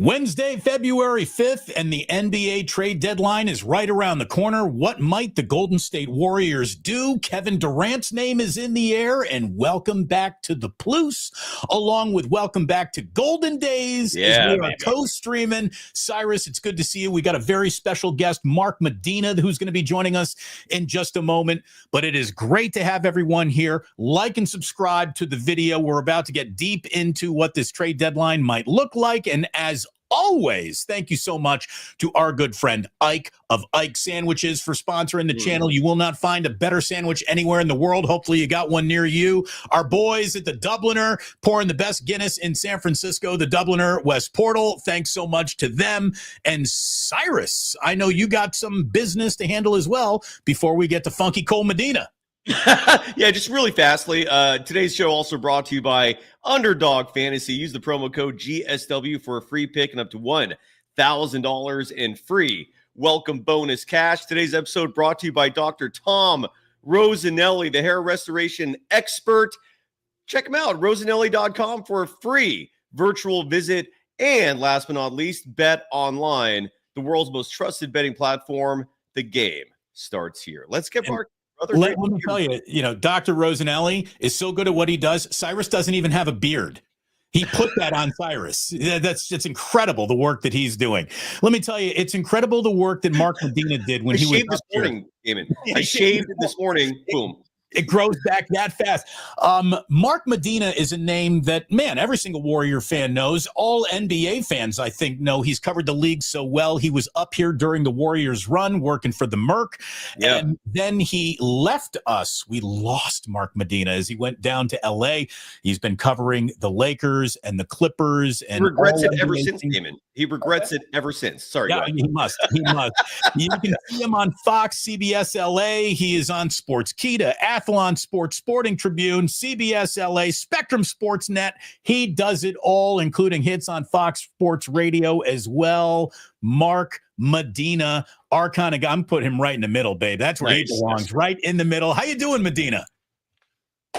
Wednesday, February 5th, and the NBA trade deadline is right around the corner. What might the Golden State Warriors do? Kevin Durant's name is in the air, and welcome back to the Plus, along with welcome back to Golden Days as we are co-streaming. Cyrus, it's good to see you. We got a very special guest, Mark Medina, who's going to be joining us in just a moment, but it is great to have everyone here. Like and subscribe to the video. We're about to get deep into what this trade deadline might look like, and as always, thank you so much to our good friend Ike of Ike Sandwiches for sponsoring the channel. You will not find a better sandwich anywhere in the world. Hopefully you got one near you. Our boys at the Dubliner pouring the best Guinness in San Francisco, the Dubliner West Portal. Thanks so much to them. And Cyrus, I know you got some business to handle as well before we get to Funky Cole Medina. Yeah, just really fastly. Today's show also brought to you by Underdog Fantasy. Use the promo code GSW for a free pick and up to $1,000 in free welcome bonus cash. Today's episode brought to you by Dr. Tom Rosanelli, the hair restoration expert. Check him out, rosanelli.com, for a free virtual visit. And last but not least, Bet Online, the world's most trusted betting platform. The game starts here. Let's get Mark. Let me tell you, Dr. Rosanelli is so good at what he does. Cyrus doesn't even have a beard. He put that on Cyrus. It's incredible, the work that he's doing. Let me tell you, it's incredible the work that Mark Medina did when he was this morning, Damon. I shaved it this morning. Boom. It grows back that fast. Mark Medina is a name that, man, every single Warrior fan knows. All NBA fans, I think, know. He's covered the league so well. He was up here during the Warriors run, working for the Merc. Yeah. And then he left us. We lost Mark Medina as he went down to L.A. He's been covering the Lakers and the Clippers. And he regrets it ever since, Damon. He regrets it ever since. Sorry. Yeah, he must. He must. You can see him on Fox, CBS LA. He is on Sports Kita, Athlon Sports, Sporting Tribune, CBS LA, Spectrum Sports Net. He does it all, including hits on Fox Sports Radio as well. Mark Medina, our kind of guy. I'm putting him right in the middle, babe. That's where he belongs, right in the middle. How you doing, Medina?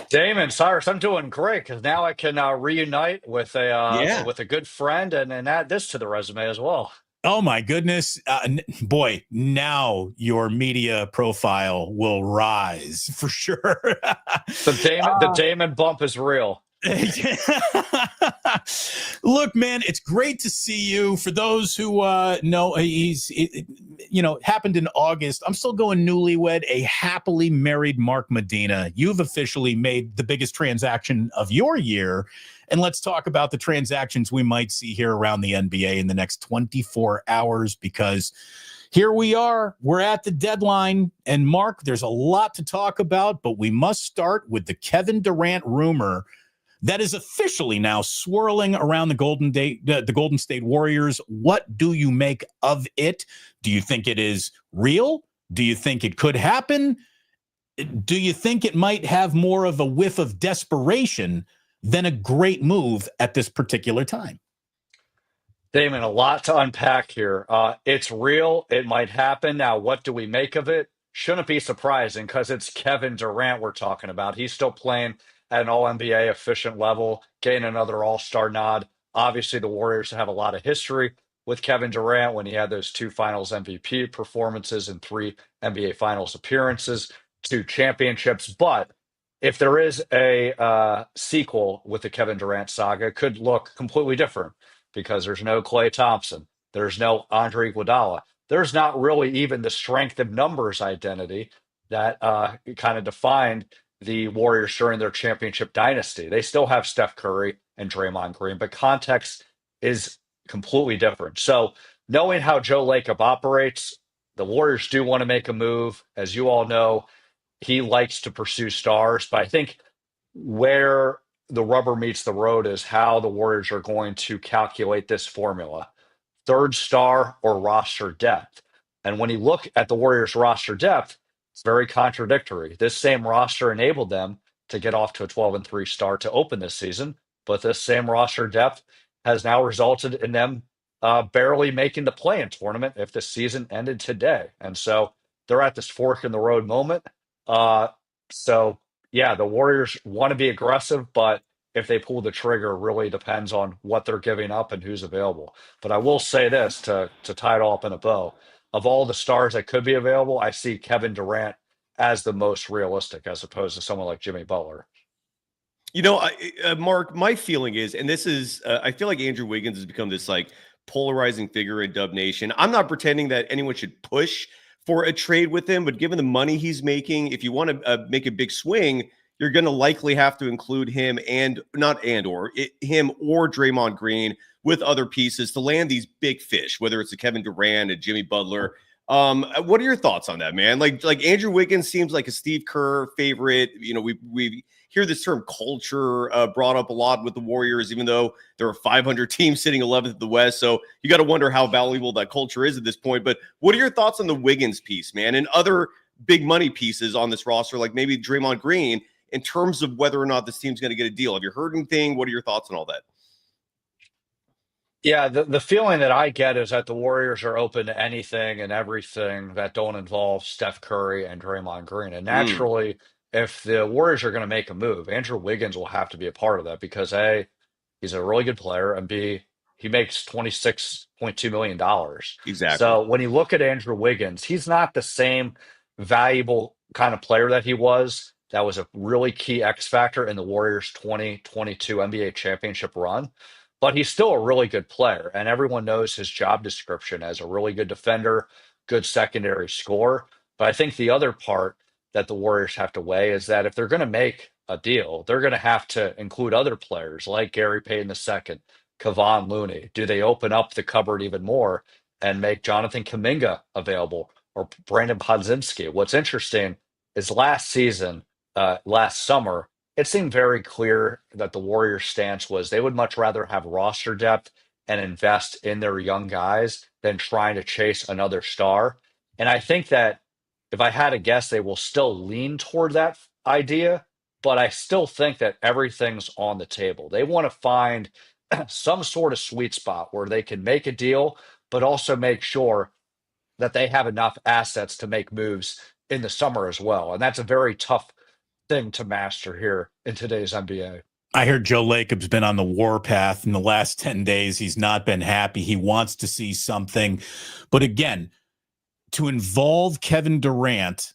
Damon, Cyrus, I'm doing great because now I can reunite with a good friend and add this to the resume as well. Oh my goodness, boy! Now your media profile will rise for sure. The Damon bump is real. Look, man, it's great to see you. For those who know, happened in August. I'm still going newlywed, a happily married Mark Medina. You've officially made the biggest transaction of your year. And let's talk about the transactions we might see here around the NBA in the next 24 hours, because here we are. We're at the deadline. And Mark, there's a lot to talk about, but we must start with the Kevin Durant rumor that is officially now swirling around the Golden State Warriors. What do you make of it? Do you think it is real? Do you think it could happen? Do you think it might have more of a whiff of desperation than a great move at this particular time? Damon, a lot to unpack here. It's real. It might happen. Now, what do we make of it? Shouldn't be surprising because it's Kevin Durant we're talking about. He's still playing at an all-NBA efficient level, getting another all-star nod. Obviously, the Warriors have a lot of history with Kevin Durant when he had those 2 Finals MVP performances and 3 NBA Finals appearances, 2 championships. But if there is a sequel with the Kevin Durant saga, it could look completely different because there's no Klay Thompson. There's no Andre Iguodala. There's not really even the strength of numbers identity that kind of defined the Warriors during their championship dynasty. They still have Steph Curry and Draymond Green, but context is completely different. So knowing how Joe Lacob operates, the Warriors do want to make a move. As you all know, he likes to pursue stars, but I think where the rubber meets the road is how the Warriors are going to calculate this formula: third star or roster depth. And when you look at the Warriors roster depth, it's very contradictory. This same roster enabled them to get off to a 12-3 start to open this season, but this same roster depth has now resulted in them barely making the play-in tournament if the season ended today. And so they're at this fork in the road moment. The Warriors want to be aggressive, but if they pull the trigger really depends on what they're giving up and who's available. But I will say this to tie it all up in a bow. Of all the stars that could be available, I see Kevin Durant as the most realistic as opposed to someone like Jimmy Butler. Mark, my feeling is, and this is, I feel like Andrew Wiggins has become this like polarizing figure in Dub Nation. I'm not pretending that anyone should push for a trade with him, but given the money he's making, if you want to make a big swing, you're going to likely have to include him him or Draymond Green with other pieces to land these big fish, whether it's a Kevin Durant, a Jimmy Butler. What are your thoughts on that, man? Like Andrew Wiggins seems like a Steve Kerr favorite. We hear this term culture brought up a lot with the Warriors, even though there are 500 teams sitting 11th in the West. So you got to wonder how valuable that culture is at this point. But what are your thoughts on the Wiggins piece, man, and other big money pieces on this roster, like maybe Draymond Green, in terms of whether or not this team's going to get a deal? Have you heard anything? What are your thoughts on all that? Yeah, the feeling that I get is that the Warriors are open to anything and everything that don't involve Steph Curry and Draymond Green. And naturally, if the Warriors are going to make a move, Andrew Wiggins will have to be a part of that because A, he's a really good player, and B, he makes $26.2 million. Exactly. So when you look at Andrew Wiggins, he's not the same valuable kind of player that he was. That was a really key X factor in the Warriors' 2022 NBA championship run. But he's still a really good player, and everyone knows his job description as a really good defender, good secondary scorer. But I think the other part that the Warriors have to weigh is that if they're going to make a deal, they're going to have to include other players like Gary Payton II, Kevon Looney. Do they open up the cupboard even more and make Jonathan Kuminga available or Brandon Podzinski? What's interesting is last summer, it seemed very clear that the Warriors' stance was they would much rather have roster depth and invest in their young guys than trying to chase another star. And I think that if I had to guess, they will still lean toward that idea, but I still think that everything's on the table. They want to find some sort of sweet spot where they can make a deal, but also make sure that they have enough assets to make moves in the summer as well. And that's a very tough thing to master here in today's NBA. I heard Joe Lacob's been on the warpath in the last 10 days. He's not been happy. He wants to see something. But again, to involve Kevin Durant,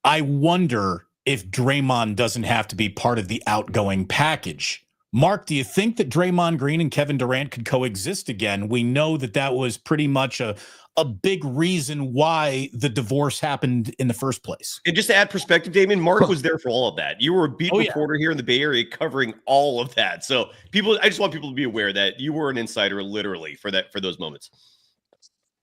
I wonder if Draymond doesn't have to be part of the outgoing package. Mark, do you think that Draymond Green and Kevin Durant could coexist again? We know that was pretty much a big reason why the divorce happened in the first place. And just to add perspective, Damon, Mark was there for all of that. You were a beat reporter here in the Bay Area covering all of that. So I just want people to be aware that you were an insider literally for those moments.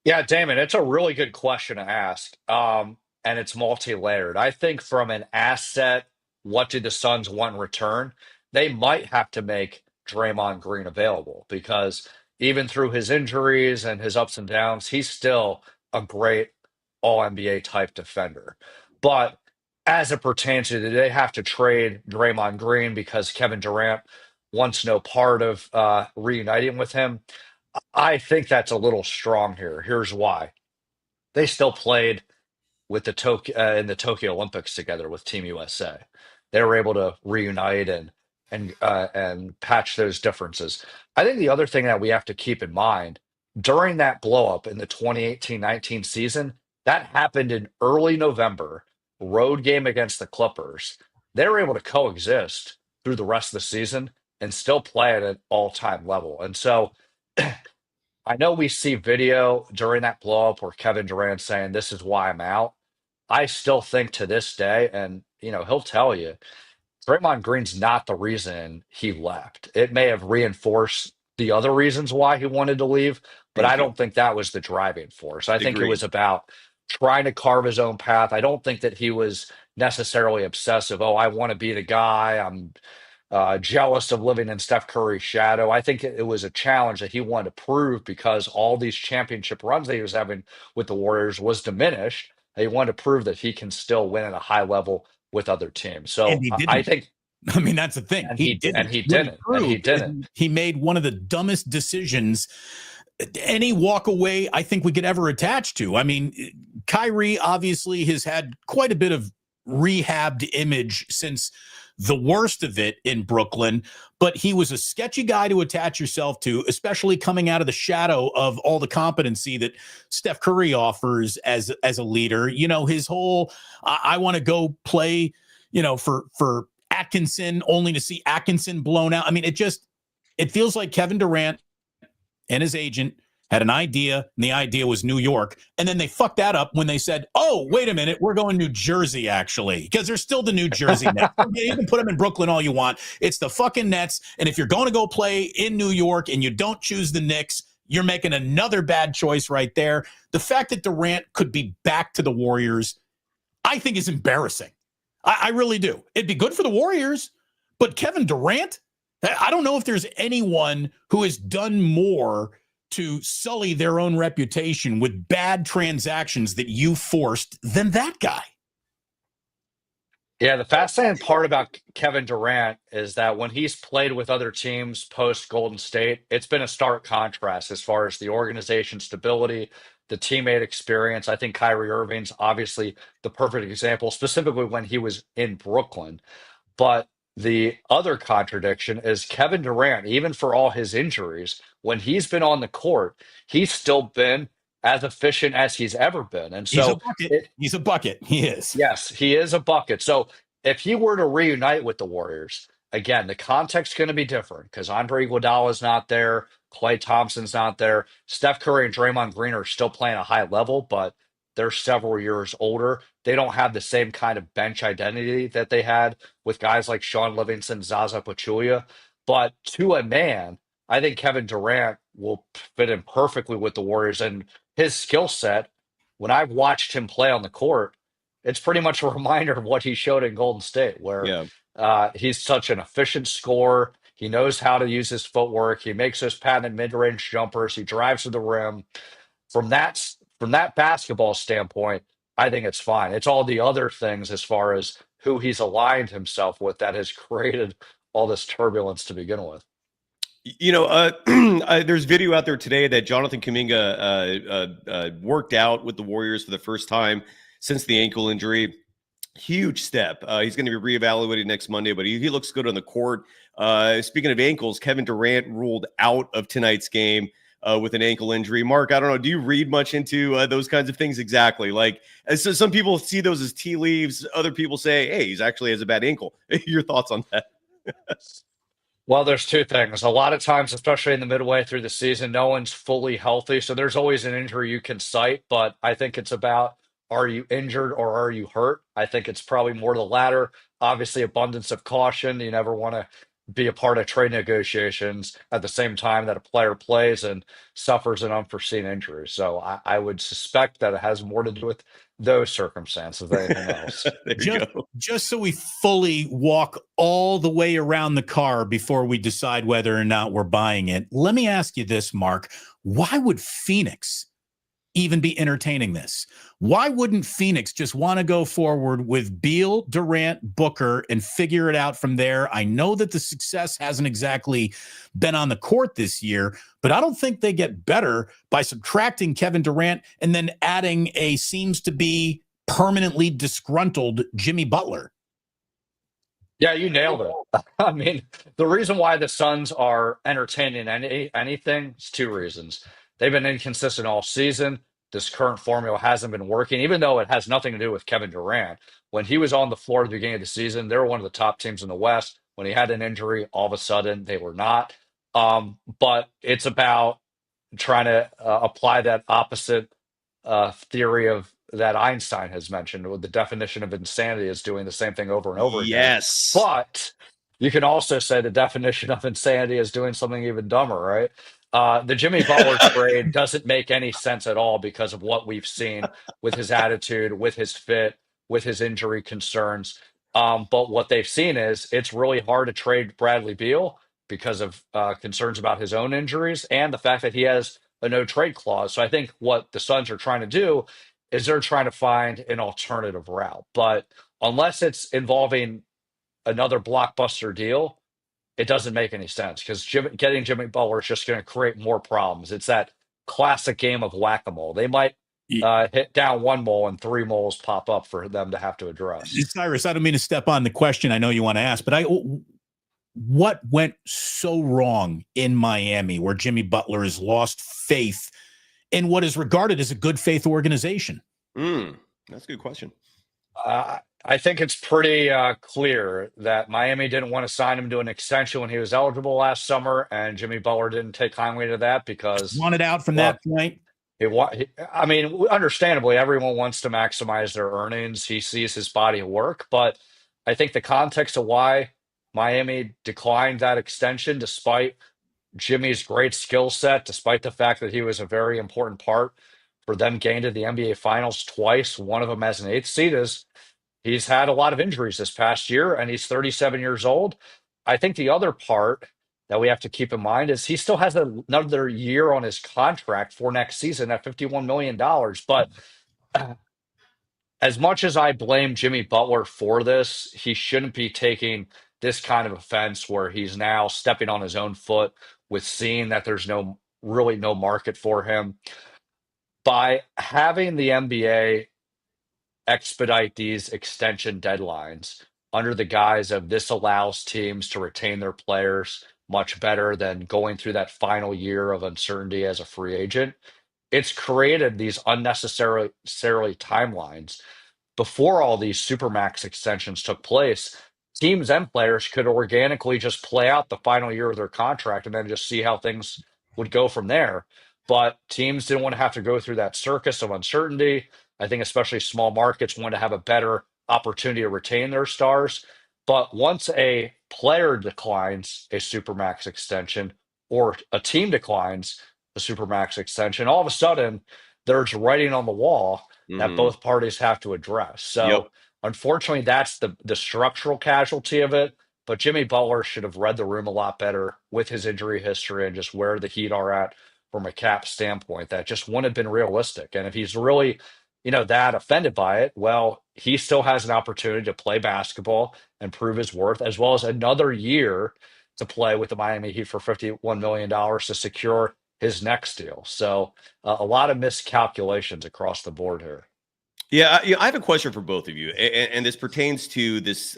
Yeah, Damon, it's a really good question to ask. And it's multi-layered. I think from an asset, what do the Suns want in return? They might have to make Draymond Green available because even through his injuries and his ups and downs, he's still a great all-NBA type defender. But as it pertains to, do they have to trade Draymond Green because Kevin Durant wants no part of reuniting with him? I think that's a little strong here. Here's why. They still played with in the Tokyo Olympics together with Team USA. They were able to reunite and patch those differences. I think the other thing that we have to keep in mind during that blow-up in the 2018-19 season, that happened in early November, road game against the Clippers. They were able to coexist through the rest of the season and still play at an all-time level. And so I know we see video during that blow-up where Kevin Durant saying, "This is why I'm out." I still think to this day, and he'll tell you, Draymond Green's not the reason he left. It may have reinforced the other reasons why he wanted to leave, but I don't think that was the driving force. I think it was about trying to carve his own path. I don't think that he was necessarily obsessive. Oh, I want to be the guy. I'm jealous of living in Steph Curry's shadow. I think it was a challenge that he wanted to prove because all these championship runs that he was having with the Warriors was diminished. He wanted to prove that he can still win at a high level with other teams. So I think, that's the thing. He didn't. He made one of the dumbest decisions any walk away I think we could ever attach to. I mean, Kyrie obviously has had quite a bit of rehabbed image since the worst of it in Brooklyn, but he was a sketchy guy to attach yourself to, especially coming out of the shadow of all the competency that Steph Curry offers as a leader. You know, his whole, I want to go play, for Atkinson only to see Atkinson blown out. I mean, it feels like Kevin Durant and his agent had an idea, and the idea was New York. And then they fucked that up when they said, oh, wait a minute, we're going New Jersey, actually, because they're still the New Jersey Nets. You can put them in Brooklyn all you want. It's the fucking Nets. And if you're going to go play in New York and you don't choose the Knicks, you're making another bad choice right there. The fact that Durant could be back to the Warriors, I think is embarrassing. I really do. It'd be good for the Warriors, but Kevin Durant, I don't know if there's anyone who has done more to sully their own reputation with bad transactions that you forced than that guy. Yeah, the fascinating part about Kevin Durant is that when he's played with other teams post Golden State, it's been a stark contrast as far as the organization stability, the teammate experience. I think Kyrie Irving's obviously the perfect example, specifically when he was in Brooklyn. But the other contradiction is Kevin Durant, even for all his injuries, when he's been on the court, he's still been as efficient as he's ever been. And He's a so, bucket. He's a bucket. He is. yes, he is a bucket. So if he were to reunite with the Warriors, again, the context's going to be different because Andre Iguodala's not there, Klay Thompson's not there. Steph Curry and Draymond Green are still playing a high level, but they're several years older. They don't have the same kind of bench identity that they had with guys like Sean Livingston, Zaza Pachulia. But to a man, I think Kevin Durant will fit in perfectly with the Warriors. And his skill set, when I've watched him play on the court, it's pretty much a reminder of what he showed in Golden State, where Yeah. he's such an efficient scorer. He knows how to use his footwork. He makes those patented mid-range jumpers. He drives to the rim. From that basketball standpoint, I think it's fine. It's all the other things as far as who he's aligned himself with that has created all this turbulence to begin with. There's video out there today that Jonathan Kuminga worked out with the Warriors for the first time since the ankle injury. Huge step. He's going to be reevaluated next Monday, but he looks good on the court. Speaking of ankles, Kevin Durant ruled out of tonight's game with an ankle injury. Mark, I don't know. Do you read much into those kinds of things exactly? Like, so some people see those as tea leaves. Other people say, hey, he's actually has a bad ankle. Your thoughts on that? Well, there's two things. A lot of times, especially in the midway through the season, no one's fully healthy. So there's always an injury you can cite, but I think it's about, are you injured or are you hurt? I think it's probably more the latter. Obviously, abundance of caution. You never want to be a part of trade negotiations at the same time that a player plays and suffers an unforeseen injury. So I would suspect that it has more to do with those circumstances than anything else. Just so we fully walk all the way around the car before we decide whether or not we're buying it, let me ask you this, Mark. Why would Phoenix even be entertaining this? Why wouldn't Phoenix just want to go forward with Beal, Durant, Booker, and figure it out from there? I know that the success hasn't exactly been on the court this year, but I don't think they get better by subtracting Kevin Durant and then adding a seems to be permanently disgruntled Jimmy Butler. Yeah, you nailed it. I mean, the reason why the Suns are entertaining anything is two reasons. They've been inconsistent all season. This current formula hasn't been working, even though it has nothing to do with Kevin Durant. When he was on the floor at the beginning of the season, they were one of the top teams in the West. When he had an injury, all of a sudden they were not. But it's about trying to apply that opposite theory of that Einstein has mentioned, with the definition of insanity is doing the same thing over and over again. Yes. But you can also say the definition of insanity is doing something even dumber, right? The Jimmy Butler trade doesn't make any sense at all because of what we've seen with his attitude, with his fit, with his injury concerns. But what they've seen is it's really hard to trade Bradley Beal because of concerns about his own injuries and the fact that he has a no trade clause. So I think what the Suns are trying to do is they're trying to find an alternative route. But unless it's involving another blockbuster deal, it doesn't make any sense because getting Jimmy Butler is just going to create more problems. It's that classic game of whack-a-mole. They might hit down one mole and three moles pop up for them to have to address. Cyrus, I don't mean to step on the question I know you want to ask, but what went so wrong in Miami where Jimmy Butler has lost faith in what is regarded as a good faith organization? That's a good question. I think it's pretty clear that Miami didn't want to sign him to an extension when he was eligible last summer, and Jimmy Butler didn't take kindly to that because wanted out from that point. I mean, understandably, everyone wants to maximize their earnings. He sees his body of work, but I think the context of why Miami declined that extension, despite Jimmy's great skill set, despite the fact that he was a very important part for them getting to the NBA Finals twice, one of them as an eighth seed, is he's had a lot of injuries this past year, and he's 37 years old. I think the other part that we have to keep in mind is he still has another year on his contract for next season at $51 million. But as much as I blame Jimmy Butler for this, he shouldn't be taking this kind of offense where he's now stepping on his own foot with seeing that there's really no market for him. By having the NBA expedite these extension deadlines under the guise of this allows teams to retain their players much better than going through that final year of uncertainty as a free agent, it's created these unnecessarily timelines. Before all these supermax extensions took place, teams and players could organically just play out the final year of their contract and then just see how things would go from there. But teams didn't want to have to go through that circus of uncertainty. I think especially small markets want to have a better opportunity to retain their stars. But once a player declines a supermax extension or a team declines a supermax extension, all of a sudden there's writing on the wall that both parties have to address. So unfortunately, that's the structural casualty of it. But Jimmy Butler should have read the room a lot better with his injury history and just where the Heat are at from a cap standpoint. That just wouldn't have been realistic. And if he's really, that offended by it, well, he still has an opportunity to play basketball and prove his worth, as well as another year to play with the Miami Heat for $51 million to secure his next deal. So a lot of miscalculations across the board here. Yeah, I have a question for both of you, and this pertains to this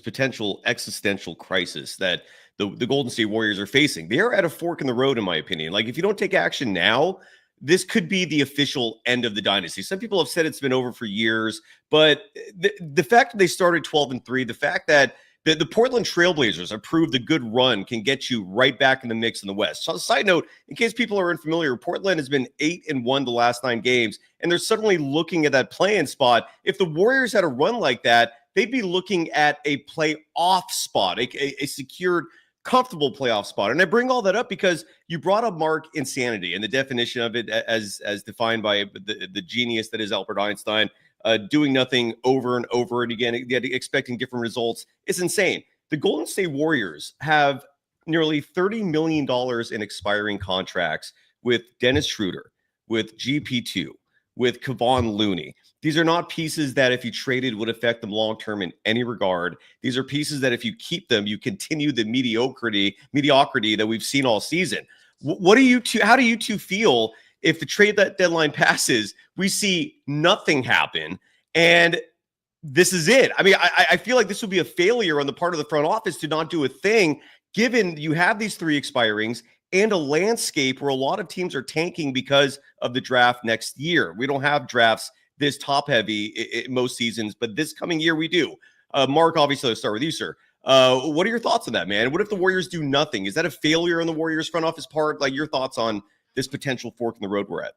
potential existential crisis that the Golden State Warriors are facing. They are at a fork in the road, in my opinion. Like, if you don't take action now, this could be the official end of the dynasty. Some people have said it's been over for years, but the fact that they started 12-3, the fact that the Portland Trailblazers have proved a good run can get you right back in the mix in the West. So, side note, in case people are unfamiliar, Portland has been 8-1 the last 9 games, and they're suddenly looking at that play-in spot. If the Warriors had a run like that, they'd be looking at a playoff spot, a secured, comfortable playoff spot. And I bring all that up because you brought up Mark insanity and the definition of it as defined by the genius that is Albert Einstein. Doing nothing over and over and again, expecting different results. It's insane. The Golden State Warriors have nearly $30 million in expiring contracts with Dennis Schroeder, with GP2, with Kevon Looney. These are not pieces that if you traded would affect them long-term in any regard. These are pieces that if you keep them, you continue the mediocrity that we've seen all season. How do you two feel if the trade that deadline passes, we see nothing happen, and this is it? I mean, I feel like this would be a failure on the part of the front office to not do a thing, given you have these 3 expirings and a landscape where a lot of teams are tanking because of the draft next year. We don't have drafts this top-heavy in most seasons, but this coming year we do. Mark, obviously, let's start with you, sir. What are your thoughts on that, man? What if the Warriors do nothing? Is that a failure on the Warriors front office part? Like, your thoughts on this potential fork in the road we're at?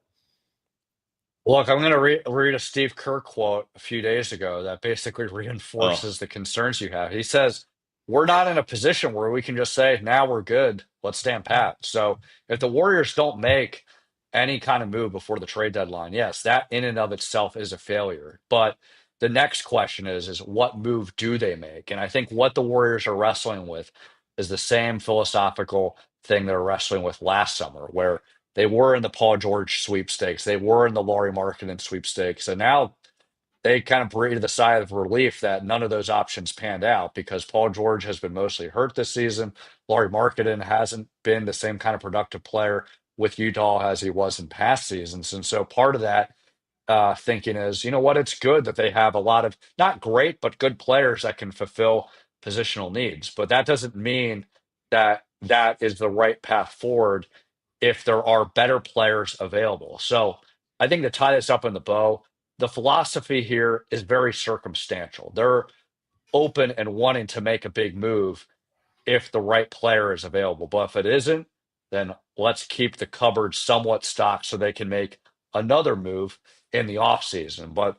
Look, I'm going to read a Steve Kerr quote a few days ago that basically reinforces the concerns you have. He says, we're not in a position where we can just say, now we're good, let's stand pat. So if the Warriors don't make any kind of move before the trade deadline, yes, that in and of itself is a failure. But the next question is what move do they make? And I think what the Warriors are wrestling with is the same philosophical thing they're wrestling with last summer, where they were in the Paul George sweepstakes. They were in the Lauri Markkanen sweepstakes. And now they kind of breathed a sigh of relief that none of those options panned out because Paul George has been mostly hurt this season. Lauri Markkanen hasn't been the same kind of productive player with Utah as he was in past seasons. And so part of that thinking is, you know what, it's good that they have a lot of not great, but good players that can fulfill positional needs. But that doesn't mean that that is the right path forward if there are better players available. So I think to tie this up in the bow, the philosophy here is very circumstantial. They're open and wanting to make a big move if the right player is available. But if it isn't, then let's keep the cupboard somewhat stocked so they can make another move in the offseason. But,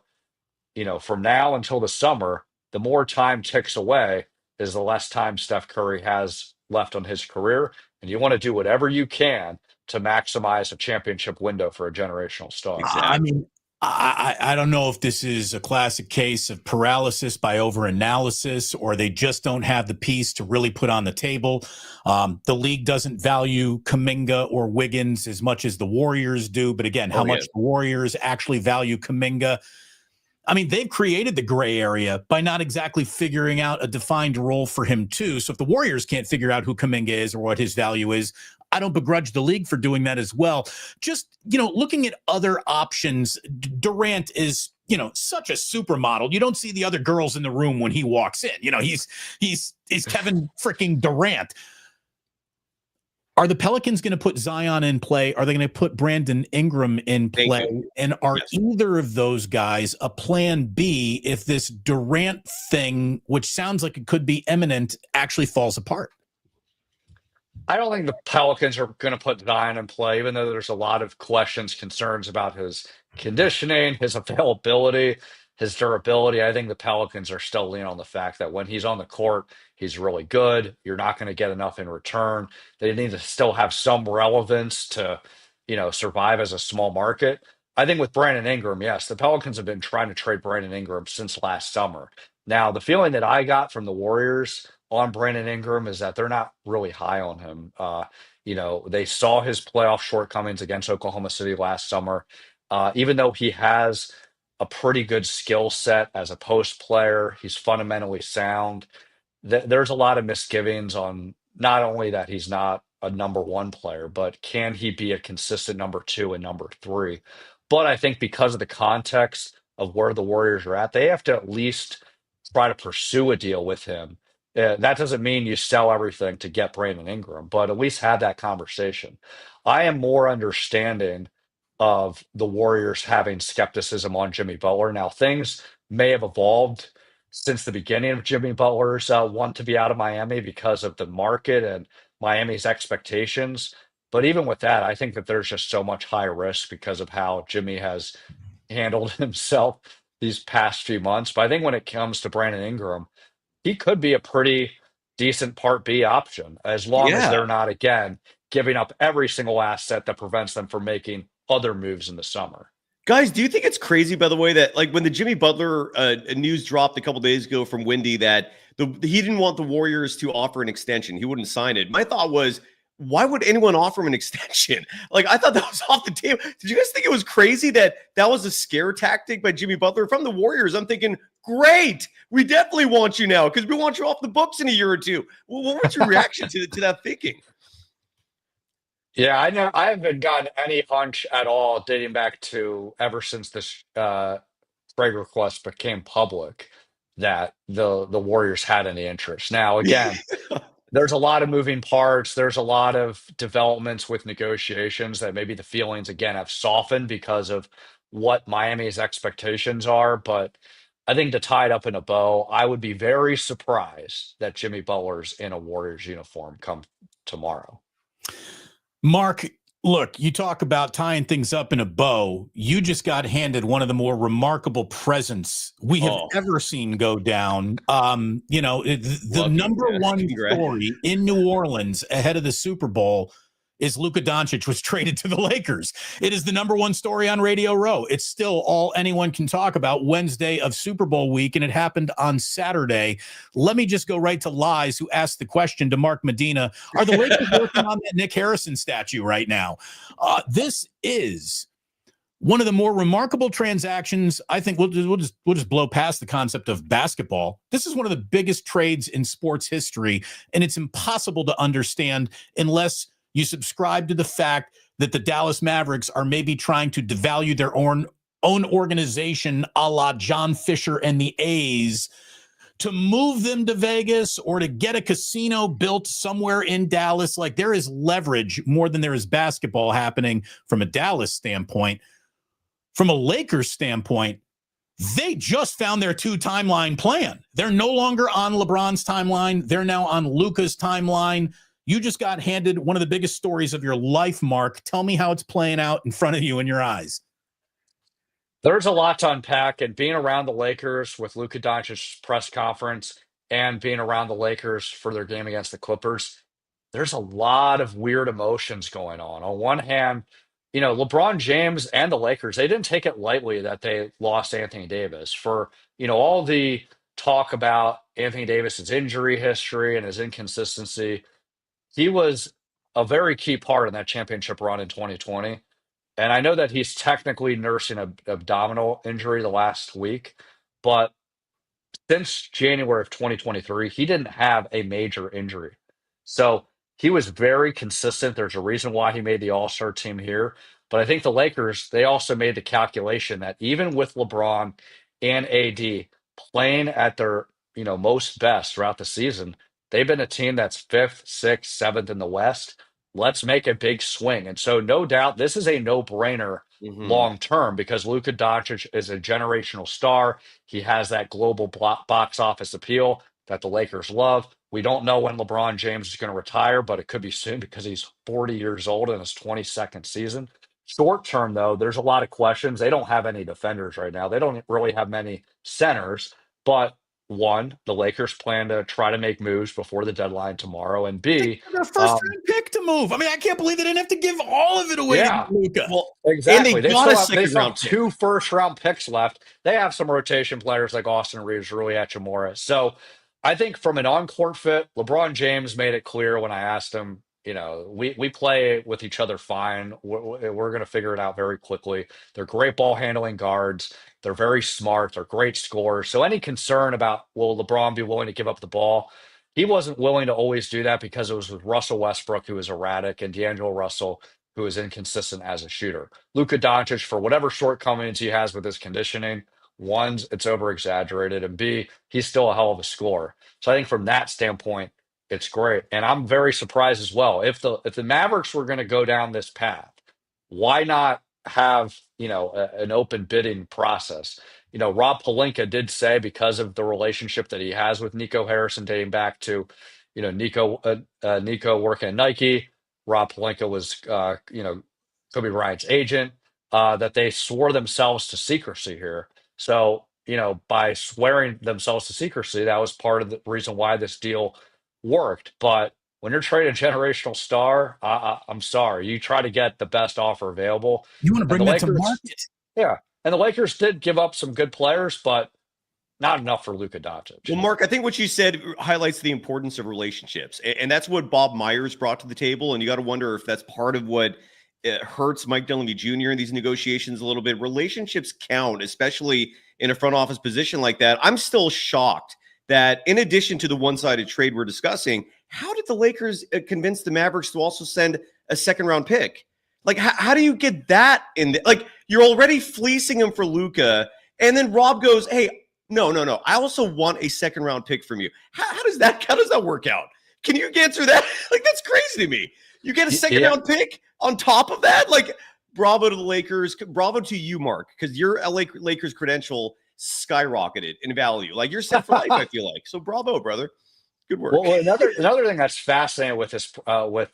from now until the summer, the more time ticks away is the less time Steph Curry has left on his career. And you want to do whatever you can to maximize a championship window for a generational star. I mean, I don't know if this is a classic case of paralysis by overanalysis, or they just don't have the piece to really put on the table. The league doesn't value Kuminga or Wiggins as much as the Warriors do. But again, how much the Warriors actually value Kuminga? I mean, they've created the gray area by not exactly figuring out a defined role for him, too. So if the Warriors can't figure out who Kuminga is or what his value is, I don't begrudge the league for doing that as well. Just, looking at other options, Durant is, such a supermodel. You don't see the other girls in the room when he walks in. He's Kevin freaking Durant. Are the Pelicans going to put Zion in play? Are they going to put Brandon Ingram in play? And are either of those guys a plan B if this Durant thing, which sounds like it could be imminent, actually falls apart? I don't think the Pelicans are going to put Zion in play, even though there's a lot of questions, concerns about his conditioning, his availability, his durability. I think the Pelicans are still leaning on the fact that when he's on the court, he's really good. You're not going to get enough in return. They need to still have some relevance to, survive as a small market. I think with Brandon Ingram, yes, the Pelicans have been trying to trade Brandon Ingram since last summer. Now, the feeling that I got from the Warriors on Brandon Ingram is that they're not really high on him. They saw his playoff shortcomings against Oklahoma City last summer. Even though he has a pretty good skill set as a post player, he's fundamentally sound. There's a lot of misgivings on not only that he's not a number one player, but can he be a consistent number two and number three? But I think because of the context of where the Warriors are at, they have to at least try to pursue a deal with him. That doesn't mean you sell everything to get Brandon Ingram, but at least have that conversation. I am more understanding of the Warriors having skepticism on Jimmy Butler. Now, things may have evolved since the beginning of Jimmy Butler's want to be out of Miami because of the market and Miami's expectations. But even with that, I think that there's just so much high risk because of how Jimmy has handled himself these past few months. But I think when it comes to Brandon Ingram, he could be a pretty decent Part B option as long as they're not, again, giving up every single asset that prevents them from making other moves in the summer. Guys, do you think it's crazy, by the way, that when the Jimmy Butler news dropped a couple days ago from Wendy that he didn't want the Warriors to offer an extension, he wouldn't sign it. My thought was, why would anyone offer him an extension? I thought that was off the table. Did you guys think it was crazy that was a scare tactic by Jimmy Butler? From the Warriors, I'm thinking, great, we definitely want you now because we want you off the books in a year or two. Well, what was your reaction to that thinking? Yeah, I know. I haven't gotten any hunch at all dating back to ever since this trade request became public that the Warriors had any interest. Now, again, there's a lot of moving parts. There's a lot of developments with negotiations that maybe the feelings, again, have softened because of what Miami's expectations are. But I think to tie it up in a bow, I would be very surprised that Jimmy Butler's in a Warriors uniform come tomorrow. Mark, look, you talk about tying things up in a bow. You just got handed one of the more remarkable presents we have ever seen go down. The number one story in New Orleans ahead of the Super Bowl is Luka Dončić was traded to the Lakers. It is the number one story on Radio Row. It's still all anyone can talk about Wednesday of Super Bowl week, and it happened on Saturday. Let me just go right to Lies, who asked the question to Mark Medina, are the Lakers working on that Nick Harrison statue right now? This is one of the more remarkable transactions. I think we'll just blow past the concept of basketball. This is one of the biggest trades in sports history, and it's impossible to understand unless you subscribe to the fact that the Dallas Mavericks are maybe trying to devalue their own organization a la John Fisher and the A's to move them to Vegas or to get a casino built somewhere in Dallas. Like, there is leverage more than there is basketball happening from a Dallas standpoint. From a Lakers standpoint, they just found their 2-timeline plan. They're no longer on LeBron's timeline. They're now on Luka's timeline. You just got handed one of the biggest stories of your life, Mark. Tell me how it's playing out in front of you in your eyes. There's a lot to unpack, and being around the Lakers with Luka Doncic's press conference and being around the Lakers for their game against the Clippers, there's a lot of weird emotions going on. On one hand, LeBron James and the Lakers, they didn't take it lightly that they lost Anthony Davis. For, all the talk about Anthony Davis's injury history and his inconsistency, he was a very key part in that championship run in 2020. And I know that he's technically nursing a abdominal injury the last week, but since January of 2023, he didn't have a major injury. So he was very consistent. There's a reason why he made the All-Star team here. But I think the Lakers, they also made the calculation that even with LeBron and AD playing at their, most best throughout the season, they've been a team that's fifth, sixth, seventh in the West. Let's make a big swing. And so no doubt this is a no-brainer long term because Luka Doncic is a generational star. He has that global box office appeal that the Lakers love. We don't know when LeBron James is going to retire, but it could be soon because he's 40 years old in his 22nd season. Short term, though, there's a lot of questions. They don't have any defenders right now. They don't really have many centers. But one, the Lakers plan to try to make moves before the deadline tomorrow. And B, their first round pick to move. I mean, I can't believe they didn't have to give all of it away to Luka. Well, exactly. And they still have 2 first-round picks left. They have some rotation players like Austin Reeves, Rui Hachimura. So I think from an on-court fit, LeBron James made it clear when I asked him, we play with each other fine. We're going to figure it out very quickly. They're great ball handling guards. They're very smart. They're great scorers. So any concern about, will LeBron be willing to give up the ball? He wasn't willing to always do that because it was with Russell Westbrook, who was erratic, and D'Angelo Russell, who was inconsistent as a shooter. Luka Doncic, for whatever shortcomings he has with his conditioning, one, it's over-exaggerated, and B, he's still a hell of a scorer. So I think from that standpoint, it's great. And I'm very surprised as well. If the Mavericks were going to go down this path, why not have, an open bidding process? Rob Pelinka did say because of the relationship that he has with Nico Harrison dating back to, Nico working at Nike. Rob Pelinka was, Kobe Bryant's agent, that they swore themselves to secrecy here. So, by swearing themselves to secrecy, that was part of the reason why this deal worked. But when you're trading a generational star, I'm sorry, you try to get the best offer available. You want to bring that to Lakers, market. yeah. And the Lakers did give up some good players, but not enough for Luka Doncic. Well, Mark, I think what you said highlights the importance of relationships. And that's what Bob Myers brought to the table. And you got to wonder if that's part of what hurts Mike Dunleavy Jr. in these negotiations a little bit. Relationships count, especially in a front office position like that. I'm still shocked that in addition to the one-sided trade we're discussing, how did the Lakers convince the Mavericks to also send a second-round pick? Like, how do you get that in? Like, you're already fleecing him for Luka, and then Rob goes, "Hey, no. I also want a second-round pick from you." How does that work out? Can you answer that? Like, that's crazy to me. You get a second-round pick on top of that? Like, bravo to the Lakers. Bravo to you, Mark, because your LA Lakers credential skyrocketed in value. Like, you're set for life, I feel like. So bravo, brother. Good work. Well, another thing that's fascinating with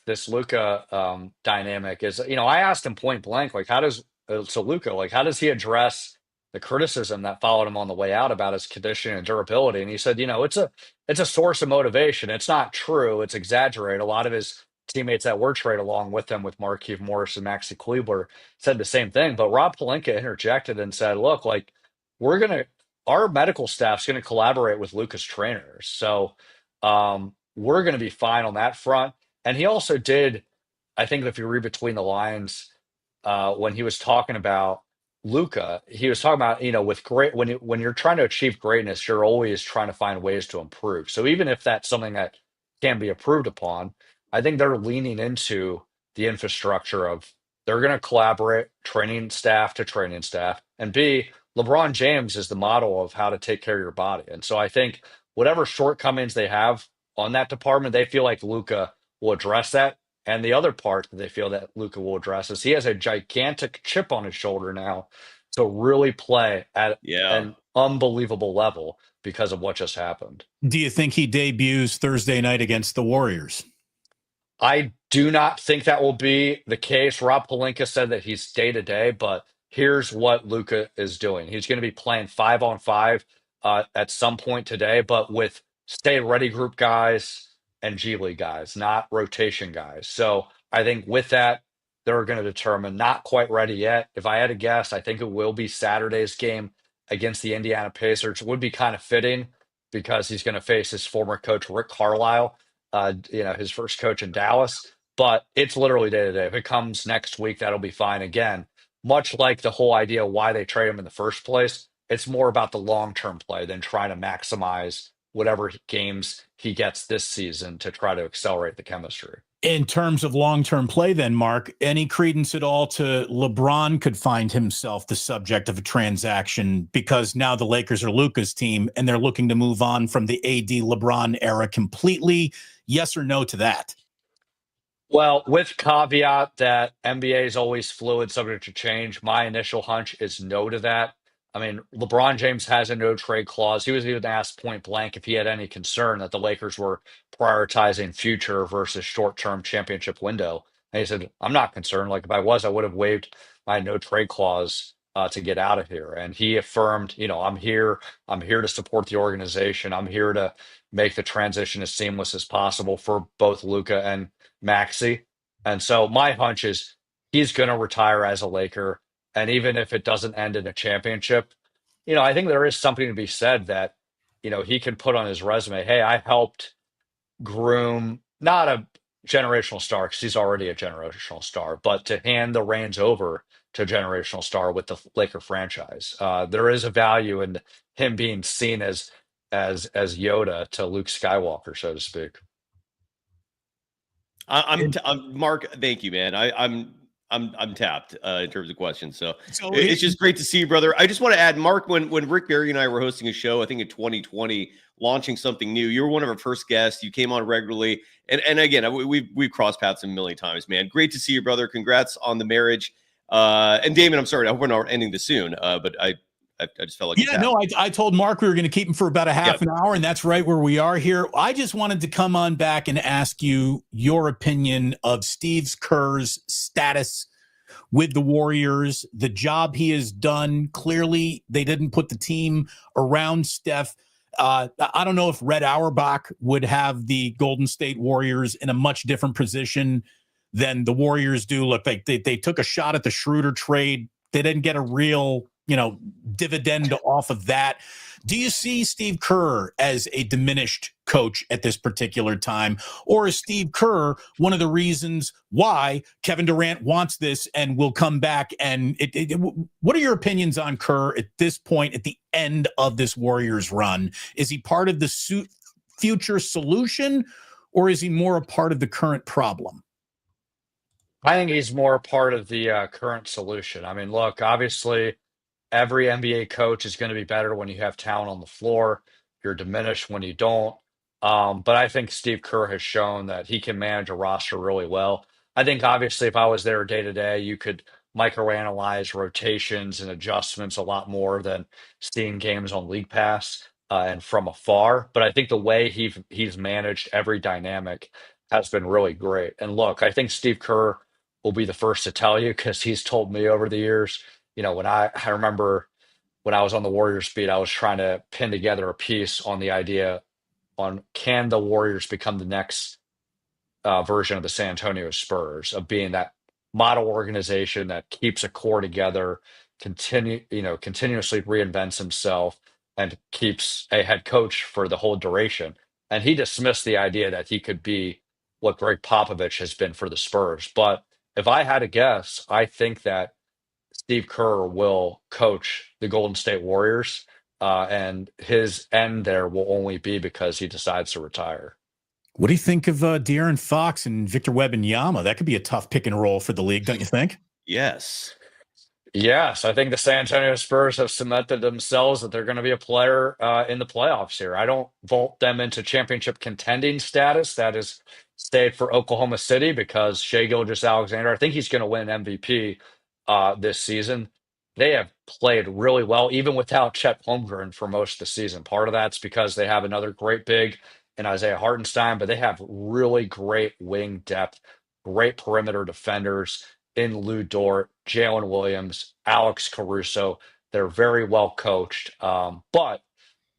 this Luka dynamic is, I asked him point blank, like, how does he address the criticism that followed him on the way out about his conditioning and durability? And he said, it's a source of motivation. It's not true. It's exaggerated. A lot of his teammates that were traded along with him, with Markieff Morris and Maxi Kleber, said the same thing. But Rob Pelinka interjected and said, look, like, our medical staff's going to collaborate with Luka's trainers. So we're going to be fine on that front. And he also did, I think if you read between the lines, when he was talking about Luka, he was talking about, with when you're trying to achieve greatness, you're always trying to find ways to improve. So even if that's something that can be improved upon, I think they're leaning into the infrastructure of, they're going to collaborate training staff to training staff And B, LeBron James is the model of how to take care of your body. And so I think whatever shortcomings they have on that department, they feel like Luka will address that. And the other part that they feel that Luka will address is he has a gigantic chip on his shoulder now to really play at Yeah. an unbelievable level because of what just happened. Do you think he debuts Thursday night against the Warriors? I do not think that will be the case. Rob Pelinka said that he's day to day, but here's what Luka is doing. He's going to be playing 5-on-5 at some point today, but with stay ready group guys and G League guys, not rotation guys. So I think with that, they're going to determine not quite ready yet. If I had to guess, I think it will be Saturday's game against the Indiana Pacers. It would be kind of fitting because he's going to face his former coach, Rick Carlisle, his first coach in Dallas. But it's literally day to day. If it comes next week, that'll be fine. Again, much like the whole idea of why they trade him in the first place, it's more about the long-term play than trying to maximize whatever games he gets this season to try to accelerate the chemistry. In terms of long-term play then, Mark, any credence at all to LeBron could find himself the subject of a transaction because now the Lakers are Luka's team and they're looking to move on from the AD LeBron era completely? Yes or no to that? Well, with caveat that NBA is always fluid, subject to change, my initial hunch is no to that. I mean, LeBron James has a no trade clause. He was even asked point blank if he had any concern that the Lakers were prioritizing future versus short term championship window. And he said, I'm not concerned. Like, if I was, I would have waived my no trade clause to get out of here. And he affirmed, I'm here. I'm here to support the organization. I'm here to make the transition as seamless as possible for both Luka and Maxey. And so my hunch is he's going to retire as a Laker. And even if it doesn't end in a championship, I think there is something to be said that, he can put on his resume, hey, I helped groom not a generational star because he's already a generational star, but to hand the reins over to a generational star with the Laker franchise. There is a value in him being seen as Yoda to Luke Skywalker, so to speak. I'm Mark. Thank you, man. I'm tapped in terms of questions. So it's just great to see you, brother. I just want to add, Mark, when Rick Barry and I were hosting a show, I think in 2020, launching something new, you were one of our first guests. You came on regularly, and again, we've crossed paths a million times, man. Great to see you, brother. Congrats on the marriage. And Damon, I'm sorry, I hope we're not ending this soon, but I just felt like I told Mark we were going to keep him for about a half an hour, and that's right where we are here. I just wanted to come on back and ask you your opinion of Steve Kerr's status with the Warriors, the job he has done. Clearly, they didn't put the team around Steph. I don't know if Red Auerbach would have the Golden State Warriors in a much different position than the Warriors do. Look, they took a shot at the Schroeder trade. They didn't get a real dividend off of that. Do you see Steve Kerr as a diminished coach at this particular time? Or is Steve Kerr one of the reasons why Kevin Durant wants this and will come back? And what are your opinions on Kerr at this point, at the end of this Warriors run? Is he part of the future solution, or is he more a part of the current problem? I think he's more a part of the current solution. I mean, look, obviously, every NBA coach is going to be better when you have talent on the floor. You're diminished when you don't. But I think Steve Kerr has shown that he can manage a roster really well. I think, obviously, if I was there day to day, you could microanalyze rotations and adjustments a lot more than seeing games on League Pass and from afar. But I think the way he's managed every dynamic has been really great. And look, I think Steve Kerr will be the first to tell you because he's told me over the years, when I remember when I was on the Warriors beat, I was trying to pin together a piece on the idea on can the Warriors become the next version of the San Antonio Spurs, of being that model organization that keeps a core together, continuously reinvents himself and keeps a head coach for the whole duration. And he dismissed the idea that he could be what Greg Popovich has been for the Spurs. But if I had to guess, I think that Steve Kerr will coach the Golden State Warriors, and his end there will only be because he decides to retire. What do you think of De'Aaron Fox and Victor Wembanyama? That could be a tough pick and roll for the league, don't you think? Yes. Yes, I think the San Antonio Spurs have cemented themselves that they're going to be a player in the playoffs here. I don't vault them into championship contending status. That is stayed for Oklahoma City because Shai Gilgeous-Alexander, I think he's going to win MVP this season. They have played really well, even without Chet Holmgren for most of the season. Part of that's because they have another great big in Isaiah Hartenstein, but they have really great wing depth, great perimeter defenders in Lou Dort, Jalen Williams, Alex Caruso. They're very well coached. But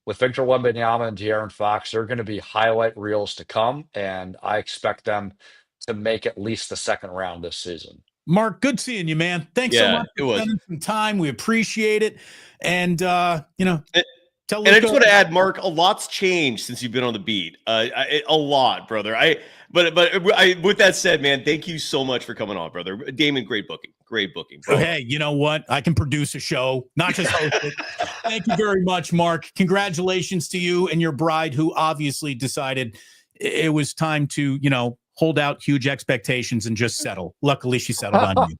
with Victor Wembanyama and De'Aaron Fox, they're going to be highlight reels to come, and I expect them to make at least the second round this season. Mark, good seeing you, man. Thanks so Yeah, much it for was. spending some time. We appreciate it. And, And tell I just Luka- want to add, Mark, a lot's changed since you've been on the beat. A lot, brother. But with that said, man, thank you so much for coming on, brother. Damon, great booking. Great booking. Oh, hey, you know what? I can produce a show, not just host it. Thank you very much, Mark. Congratulations to you and your bride, who obviously decided it was time to, hold out huge expectations and just settle. Luckily, she settled on you.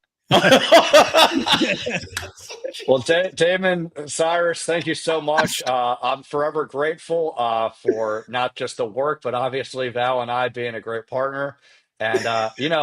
Well, Damon, Cyrus, thank you so much. I'm forever grateful for not just the work, but obviously Val and I being a great partner. And,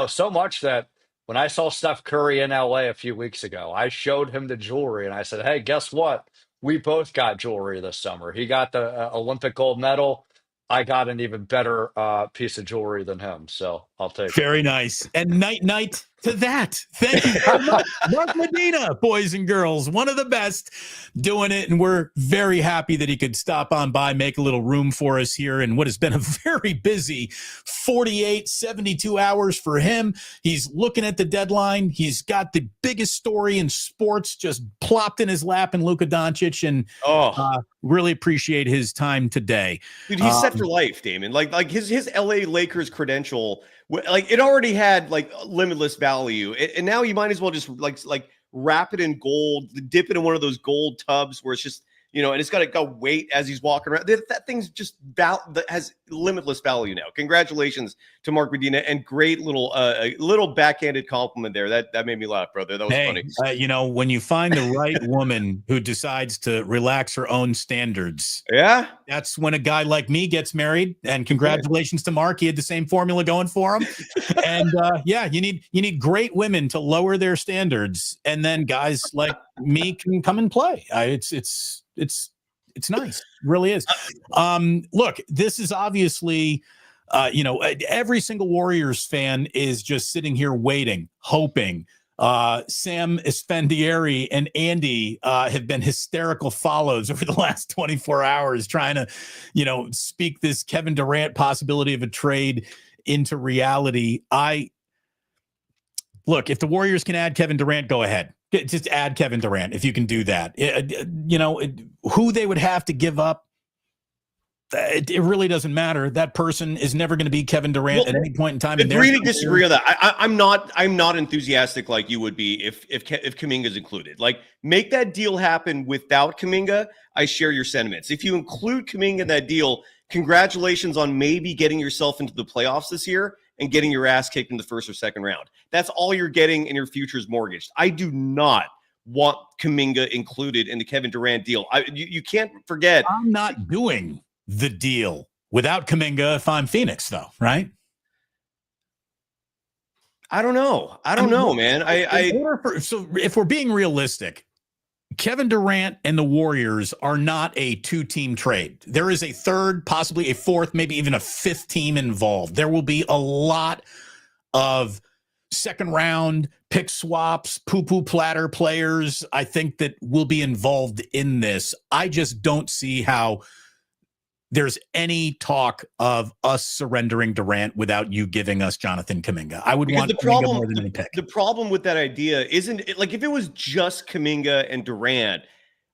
so much that when I saw Steph Curry in LA a few weeks ago, I showed him the jewelry and I said, hey, guess what? We both got jewelry this summer. He got the Olympic gold medal. I got an even better piece of jewelry than him. So I'll take it. Very nice. And night to that. Thank you very much. Mark Medina, boys and girls, one of the best doing it. And we're very happy that he could stop on by, make a little room for us here in what has been a very busy 72 hours for him. He's looking at the deadline. He's got the biggest story in sports just plopped in his lap in Luka Dončić. And really appreciate his time today. Dude, he's set for life, Damon. Like his LA Lakers credential, like it already had like limitless value, and now you might as well just like wrap it in gold, dip it in one of those gold tubs where it's just and it's got to weight as he's walking around. That thing's just that has limitless value now. Congratulations to Mark Medina, and great little backhanded compliment there. That made me laugh, brother. That was funny. When you find the right woman who decides to relax her own standards, that's when a guy like me gets married. And congratulations to Mark. He had the same formula going for him. And you need great women to lower their standards, and then guys like me can come and play. It's nice. It really is. Look, this is obviously, every single Warriors fan is just sitting here waiting, hoping. Sam Esfandiari and Andy have been hysterical follows over the last 24 hours trying to, speak this Kevin Durant possibility of a trade into reality. Look, if the Warriors can add Kevin Durant, go ahead. Just add Kevin Durant if you can do that. Who they would have to give up, it really doesn't matter. That person is never going to be Kevin Durant at any point in time. Agree to disagree on that. I'm not enthusiastic like you would be if Kuminga is included. Like, make that deal happen without Kuminga. I share your sentiments. If you include Kuminga in that deal, congratulations on maybe getting yourself into the playoffs this year and getting your ass kicked in the first or second round. That's all you're getting, and your future's mortgaged. I do not want Kuminga included in the Kevin Durant deal. You can't forget. I'm not doing the deal without Kuminga if I'm Phoenix, though, right? I don't know, man. So if we're being realistic, Kevin Durant and the Warriors are not a two-team trade. There is a third, possibly a fourth, maybe even a fifth team involved. There will be a lot of second round pick swaps, poo-poo platter players, I think, that will be involved in this. I just don't see how there's any talk of us surrendering Durant without you giving us Jonathan Kuminga. I would want Kuminga more than any pick. The problem with that idea isn't it, like, if it was just Kuminga and Durant,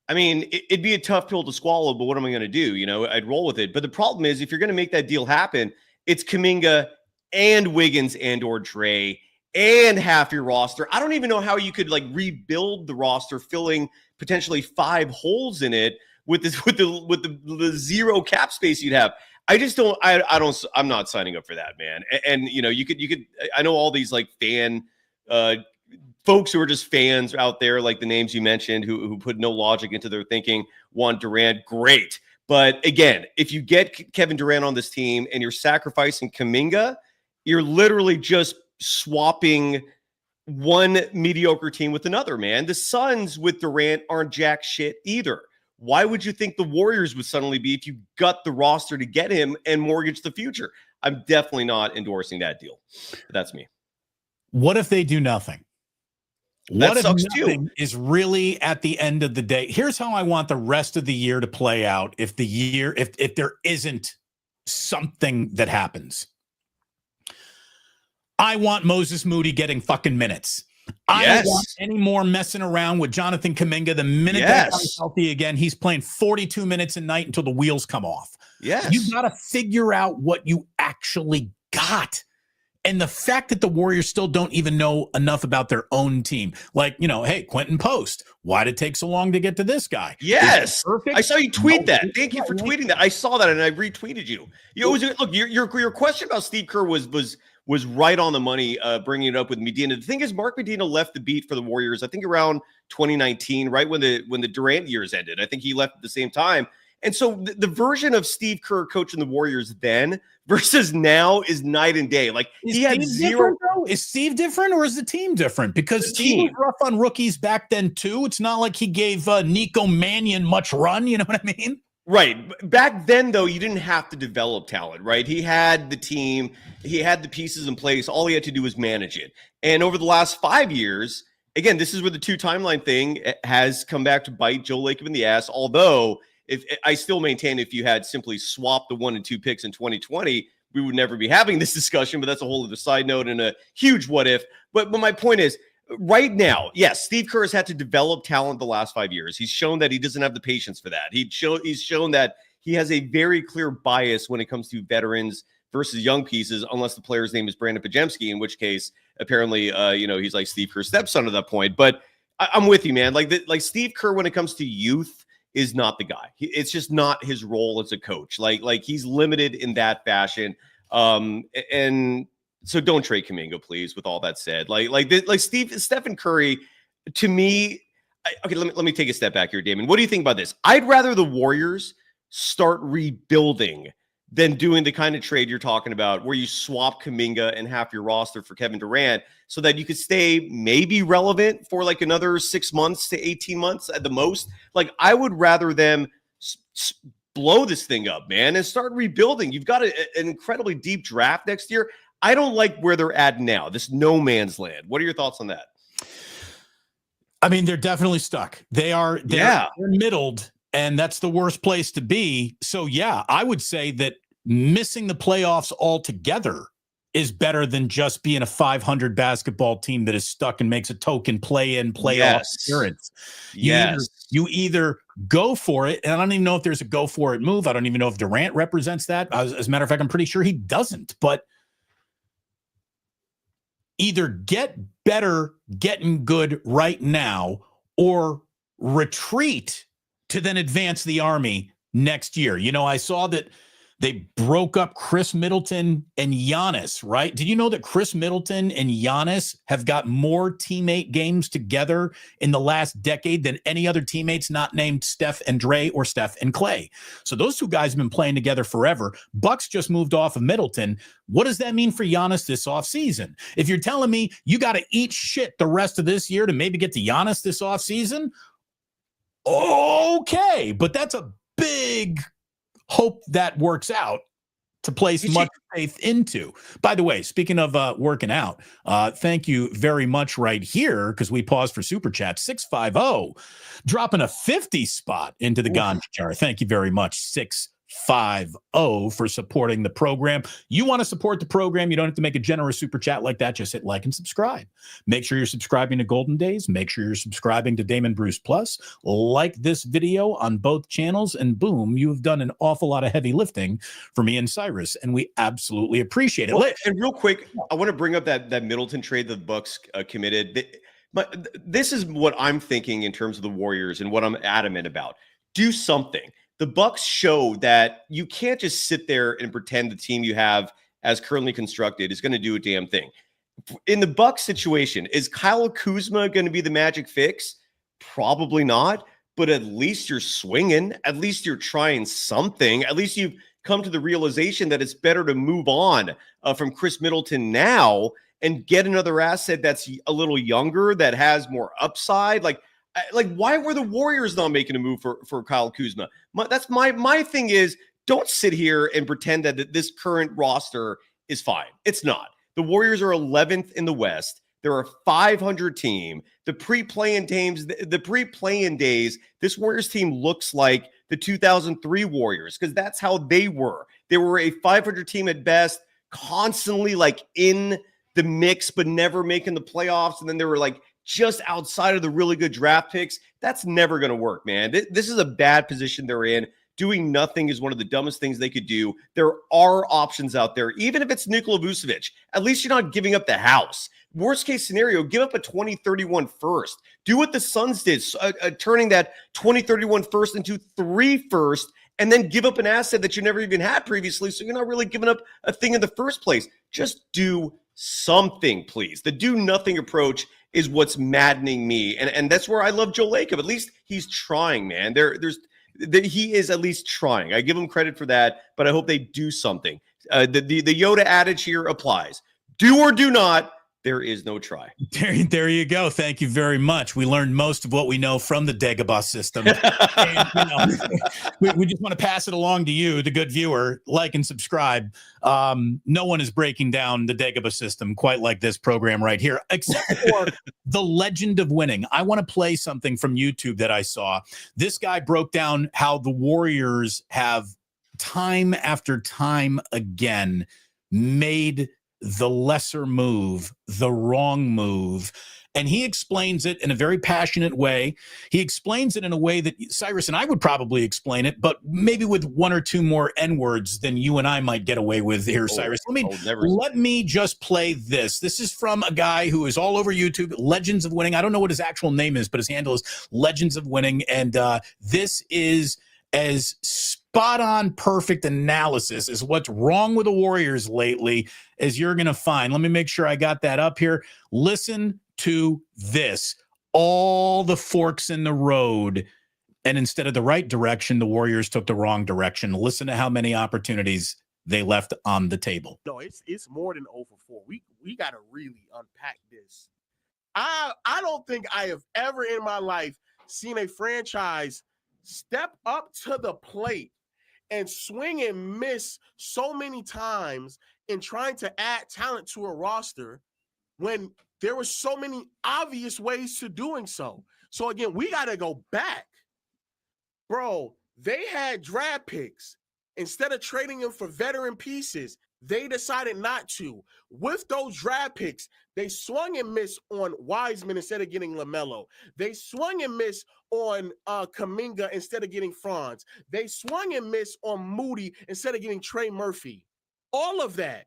I mean, it'd be a tough pill to swallow, but what am I going to do? I'd roll with it. But the problem is, if you're going to make that deal happen, it's Kuminga and Wiggins and or Dre and half your roster. I don't even know how you could rebuild the roster, filling potentially 5 holes in it with the zero cap space you'd have. I just don't. I'm not signing up for that, man. And you could. I know all these fan folks who are just fans out there, like the names you mentioned, who put no logic into their thinking, want Durant, great. But again, if you get Kevin Durant on this team and you're sacrificing Kuminga, you're literally just swapping one mediocre team with another, man. The Suns with Durant aren't jack shit either. Why would you think the Warriors would suddenly be if you gut the roster to get him and mortgage the future? I'm definitely not endorsing that deal. But that's me. What if they do nothing? That What if sucks nothing too. is really at the end of the day? Here's how I want the rest of the year to play out if there isn't something that happens. I want Moses Moody getting fucking minutes. I don't want any more messing around with Jonathan Kuminga. The minute that guy's healthy again, he's playing 42 minutes a night until the wheels come off. Yes. You got to figure out what you actually got. And the fact that the Warriors still don't even know enough about their own team. Like, hey, Quentin Post, why did it take so long to get to this guy? Yes. I saw you tweet that. Thank you for tweeting that. I saw that and I retweeted you. Look, your question about Steve Kerr was right on the money, bringing it up with Medina. The thing is, Mark Medina left the beat for the Warriors, I think around 2019, right when the Durant years ended. I think he left at the same time. And so the version of Steve Kerr coaching the Warriors then versus now is night and day. Like he had zero. Is Steve different or is the team different? Because Steve was rough on rookies back then too. It's not like he gave Nico Mannion much run. You know what I mean? Right. Back then, though, you didn't have to develop talent, right? He had the team. He had the pieces in place. All he had to do was manage it. And over the last 5 years, again, this is where the two timeline thing has come back to bite Joe Lacob in the ass. Although, if I still maintain if you had simply swapped the 1 and 2 picks in 2020, we would never be having this discussion. But that's a whole other side note and a huge what if. But my point is, right now, yes, Steve Kerr has had to develop talent the last 5 years. He's shown that he doesn't have the patience for that. He's shown that he has a very clear bias when it comes to veterans versus young pieces, unless the player's name is Brandon Pajemski, in which case, apparently, he's like Steve Kerr's stepson at that point. But I'm with you, man. Like Steve Kerr, when it comes to youth, is not the guy. It's just not his role as a coach. Like he's limited in that fashion. And so don't trade Kuminga, please. With all that said, Stephen Curry, to me, okay. Let me take a step back here, Damon. What do you think about this? I'd rather the Warriors start rebuilding than doing the kind of trade you're talking about, where you swap Kuminga and half your roster for Kevin Durant, so that you could stay maybe relevant for like another 6 months to 18 months at the most. Like I would rather them blow this thing up, man, and start rebuilding. You've got an incredibly deep draft next year. I don't like where they're at now, this no man's land. What are your thoughts on that? I mean, they're definitely stuck. They're middled, and that's the worst place to be. So, yeah, I would say that missing the playoffs altogether is better than just being a 500 basketball team that is stuck and makes a token play-in, playoff appearance. You either go for it, and I don't even know if there's a go for it move. I don't even know if Durant represents that. As a matter of fact, I'm pretty sure he doesn't. But either get better, getting good right now, or retreat to then advance the army next year. I saw that they broke up Chris Middleton and Giannis, right? Did you know that Chris Middleton and Giannis have got more teammate games together in the last decade than any other teammates not named Steph and Dre or Steph and Clay? So those two guys have been playing together forever. Bucks just moved off of Middleton. What does that mean for Giannis this offseason? If you're telling me you got to eat shit the rest of this year to maybe get to Giannis this offseason, okay, but that's a big hope that works out to place much faith into. By the way, speaking of working out, thank you very much right here, because we paused for Super Chat. 650 dropping a 50 spot into the Ganja jar. Thank you very much, 650, for supporting the program. You want to support the program, you don't have to make a generous Super Chat like that. Just hit like and subscribe. Make sure you're subscribing to Golden Days. Make sure you're subscribing to Damon Bruce Plus. Like this video on both channels, and boom, you've done an awful lot of heavy lifting for me and Cyrus, and we absolutely appreciate it. Well, and real quick, I want to bring up that Middleton trade that the Bucks committed. But this is what I'm thinking in terms of the Warriors and what I'm adamant about. Do something. The Bucks show that you can't just sit there and pretend the team you have as currently constructed is going to do a damn thing. in the Bucks situation, is Kyle Kuzma going to be the magic fix? Probably not, but at least you're swinging. At least you're trying something. At least you've come to the realization that it's better to move on from Chris Middleton now and get another asset that's a little younger, that has more upside. Like why were the Warriors not making a move for Kyle Kuzma? That's my thing is, don't sit here and pretend that this current roster is fine. It's not. The Warriors are 11th in the West. They're a 500 team. The pre-play-in days, this Warriors team looks like the 2003 Warriors, because that's how they were. They were a 500 team at best, constantly like in the mix, but never making the playoffs. And then they were like just outside of the really good draft picks. That's never going to work, man. This is a bad position they're in. Doing nothing is one of the dumbest things they could do. There are options out there, even if it's Nikola Vucevic. At least you're not giving up the house. Worst case scenario, give up a 2031 first. Do what the Suns did, turning that 2031 first into 3 first, and then give up an asset that you never even had previously, so you're not really giving up a thing in the first place. Just do something, please. The do nothing approach is what's maddening me, and that's where I love Joe Lacob. At least he's trying, man. He is at least trying. I give him credit for that, but I hope they do something. The Yoda adage here applies. Do or do not. There is no try. There you go. Thank you very much. We learned most of what we know from the Dagobah system. And, we just want to pass it along to you, the good viewer. Like and subscribe. No one is breaking down the Dagobah system quite like this program right here, except for the legend of winning. I want to play something from YouTube that I saw. This guy broke down how the Warriors have time after time again made the lesser move, the wrong move. And he explains it in a very passionate way. He explains it in a way that Cyrus and I would probably explain it, but maybe with 1 or 2 more N-words than you and I might get away with here, Cyrus. Let me just play this. This is from a guy who is all over YouTube, Legends of Winning. I don't know what his actual name is, but his handle is Legends of Winning. And this is as spot-on perfect analysis is what's wrong with the Warriors lately as you're going to find. Let me make sure I got that up here. Listen to this. All the forks in the road, and instead of the right direction, the Warriors took the wrong direction. Listen to how many opportunities they left on the table. No, it's more than 0 for 4. We got to really unpack this. I don't think I have ever in my life seen a franchise step up to the plate and swing and miss so many times in trying to add talent to a roster when there were so many obvious ways to doing so. So again, we got to go back. Bro, they had draft picks. Instead of trading them for veteran pieces, they decided not to. With those draft picks, they swung and missed on Wiseman instead of getting LaMelo. They swung and missed on Kuminga instead of getting Franz. They swung and missed on Moody instead of getting Trey Murphy. All of that.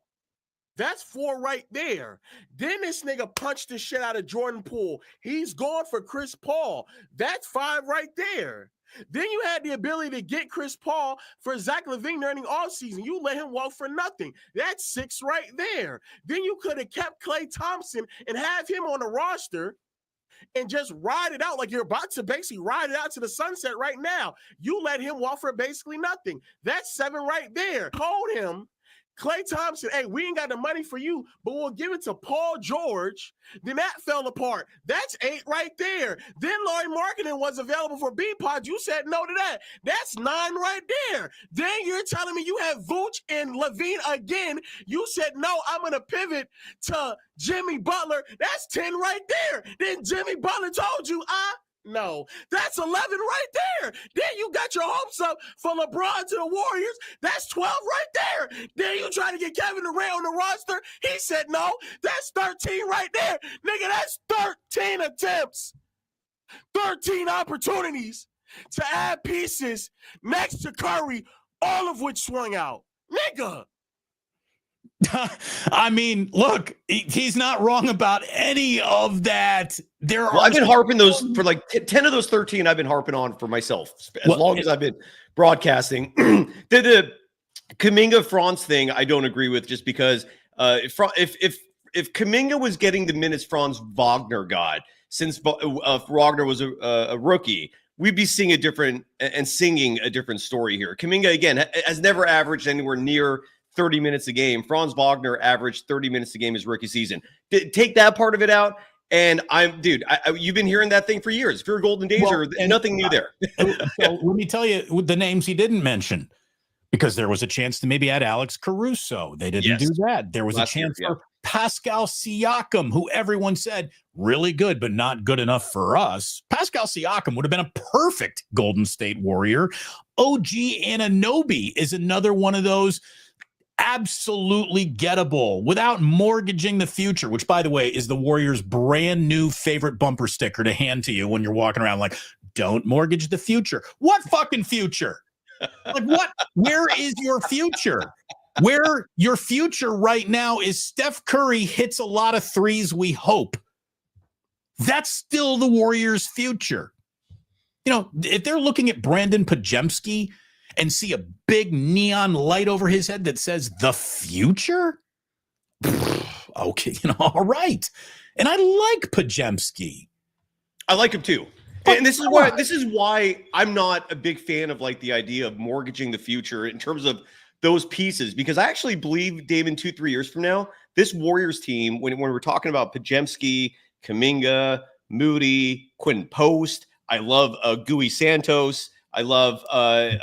That's 4 right there. Then this nigga punched the shit out of Jordan Poole. He's gone for Chris Paul. That's 5 right there. Then you had the ability to get Chris Paul for Zach LaVine during the offseason. You let him walk for nothing. That's 6 right there. Then you could have kept Klay Thompson and have him on the roster and just ride it out like you're about to basically ride it out to the sunset right now. You let him walk for basically nothing. That's 7 right there. Told him, Klay Thompson, hey, we ain't got the money for you, but we'll give it to Paul George. Then that fell apart. That's 8 right there. Then Laurie Marketing was available for B-Pod. You said no to that. That's 9 right there. Then you're telling me you have Vooch and Levine again. You said, no, I'm going to pivot to Jimmy Butler. That's 10 right there. Then Jimmy Butler told you, no, that's 11 right there. Then you got your hopes up for LeBron to the Warriors. That's 12 right there. Then you try to get Kevin Durant on the roster. He said no. That's 13 right there. Nigga, that's 13 attempts. 13 opportunities to add pieces next to Curry, all of which swung out. Nigga. I mean, look, he's not wrong about any of that. I've been harping those for like 10 of those 13. I've been harping on for myself as long as I've been broadcasting. The Kuminga Franz thing, I don't agree with, just because if if Kuminga was getting the minutes Franz Wagner got since Wagner was a rookie, we'd be seeing a different and singing a different story here. Kuminga, again, has never averaged anywhere near 30 minutes a game. Franz Wagner averaged 30 minutes a game his rookie season. Take that part of it out, and you've been hearing that thing for years. If you're a Golden Dazer, nothing new there. So let me tell you the names he didn't mention, because there was a chance to maybe add Alex Caruso. They didn't do that. There was a chance for Pascal Siakam, who everyone said really good, but not good enough for us. Pascal Siakam would have been a perfect Golden State Warrior. OG Anunoby is another one of those absolutely gettable without mortgaging the future, which, by the way, is the Warriors' brand new favorite bumper sticker to hand to you when you're walking around like, don't mortgage the future. What fucking future? Like what? Where is your future? Where your future right now is Steph Curry hits a lot of threes, we hope. That's still the Warriors' future. You know, if they're looking at Brandon Podziemski and see a big neon light over his head that says the future, okay, all right. And I like Podziemski. I like him too. And this is why I'm not a big fan of like the idea of mortgaging the future in terms of those pieces, because I actually believe, Damon, 2-3 years from now, this Warriors team, when we're talking about Podziemski, Kuminga, Moody, Quinn Post, I love Gui Santos. I love I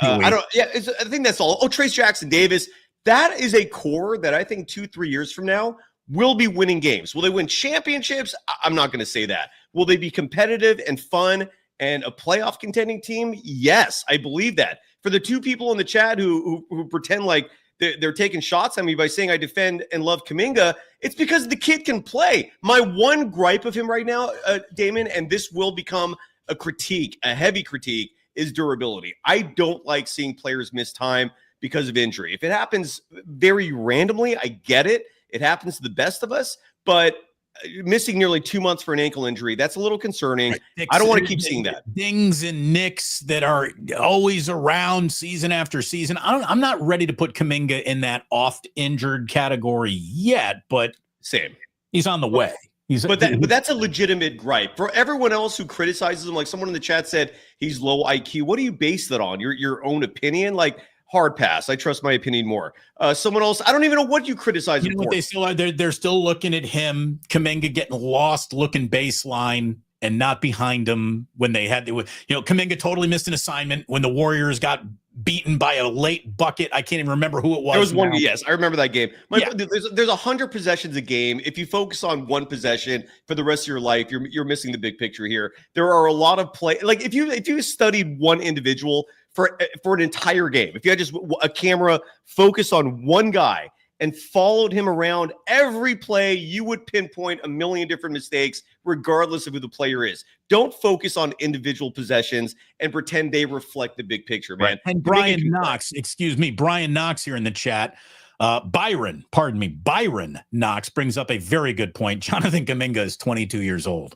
think that's all. Oh, Trace Jackson Davis. That is a core that I think 2-3 years from now will be winning games. Will they win championships? I'm not going to say that. Will they be competitive and fun and a playoff contending team? Yes, I believe that. For the two people in the chat who pretend like they're taking shots at me by saying I defend and love Kuminga, it's because the kid can play. My one gripe of him right now, Damon, and this will become a critique, a heavy critique, is durability. I don't like seeing players miss time because of injury. If it happens very randomly, I get it. It happens to the best of us, but missing nearly 2 months for an ankle injury, that's a little concerning. I don't want to keep seeing that. Dings and nicks that are always around season after season. I'm not ready to put Kuminga in that oft injured category yet, but same. He's on the way. But that's a legitimate gripe. For everyone else who criticizes him, like someone in the chat said he's low IQ. What do you base that on? Your own opinion? Like, hard pass. I trust my opinion more. Someone else, I don't even know what you criticize him for. What they still are? They're still looking at him, Kuminga getting lost looking baseline and not behind him when they had, Kuminga totally missed an assignment when the Warriors got beaten by a late bucket. I can't even remember who it was. There was one. Yes, I remember that game. There's 100 possessions a game. If you focus on one possession for the rest of your life, you're missing the big picture here. There are a lot of play. Like if you studied one individual for an entire game, if you had just a camera focused on one guy and followed him around every play, you would pinpoint a million different mistakes, regardless of who the player is. Don't focus on individual possessions and pretend they reflect the big picture, man. Right. And Brian Knox here in the chat. Byron Knox brings up a very good point. Jonathan Kuminga is 22 years old.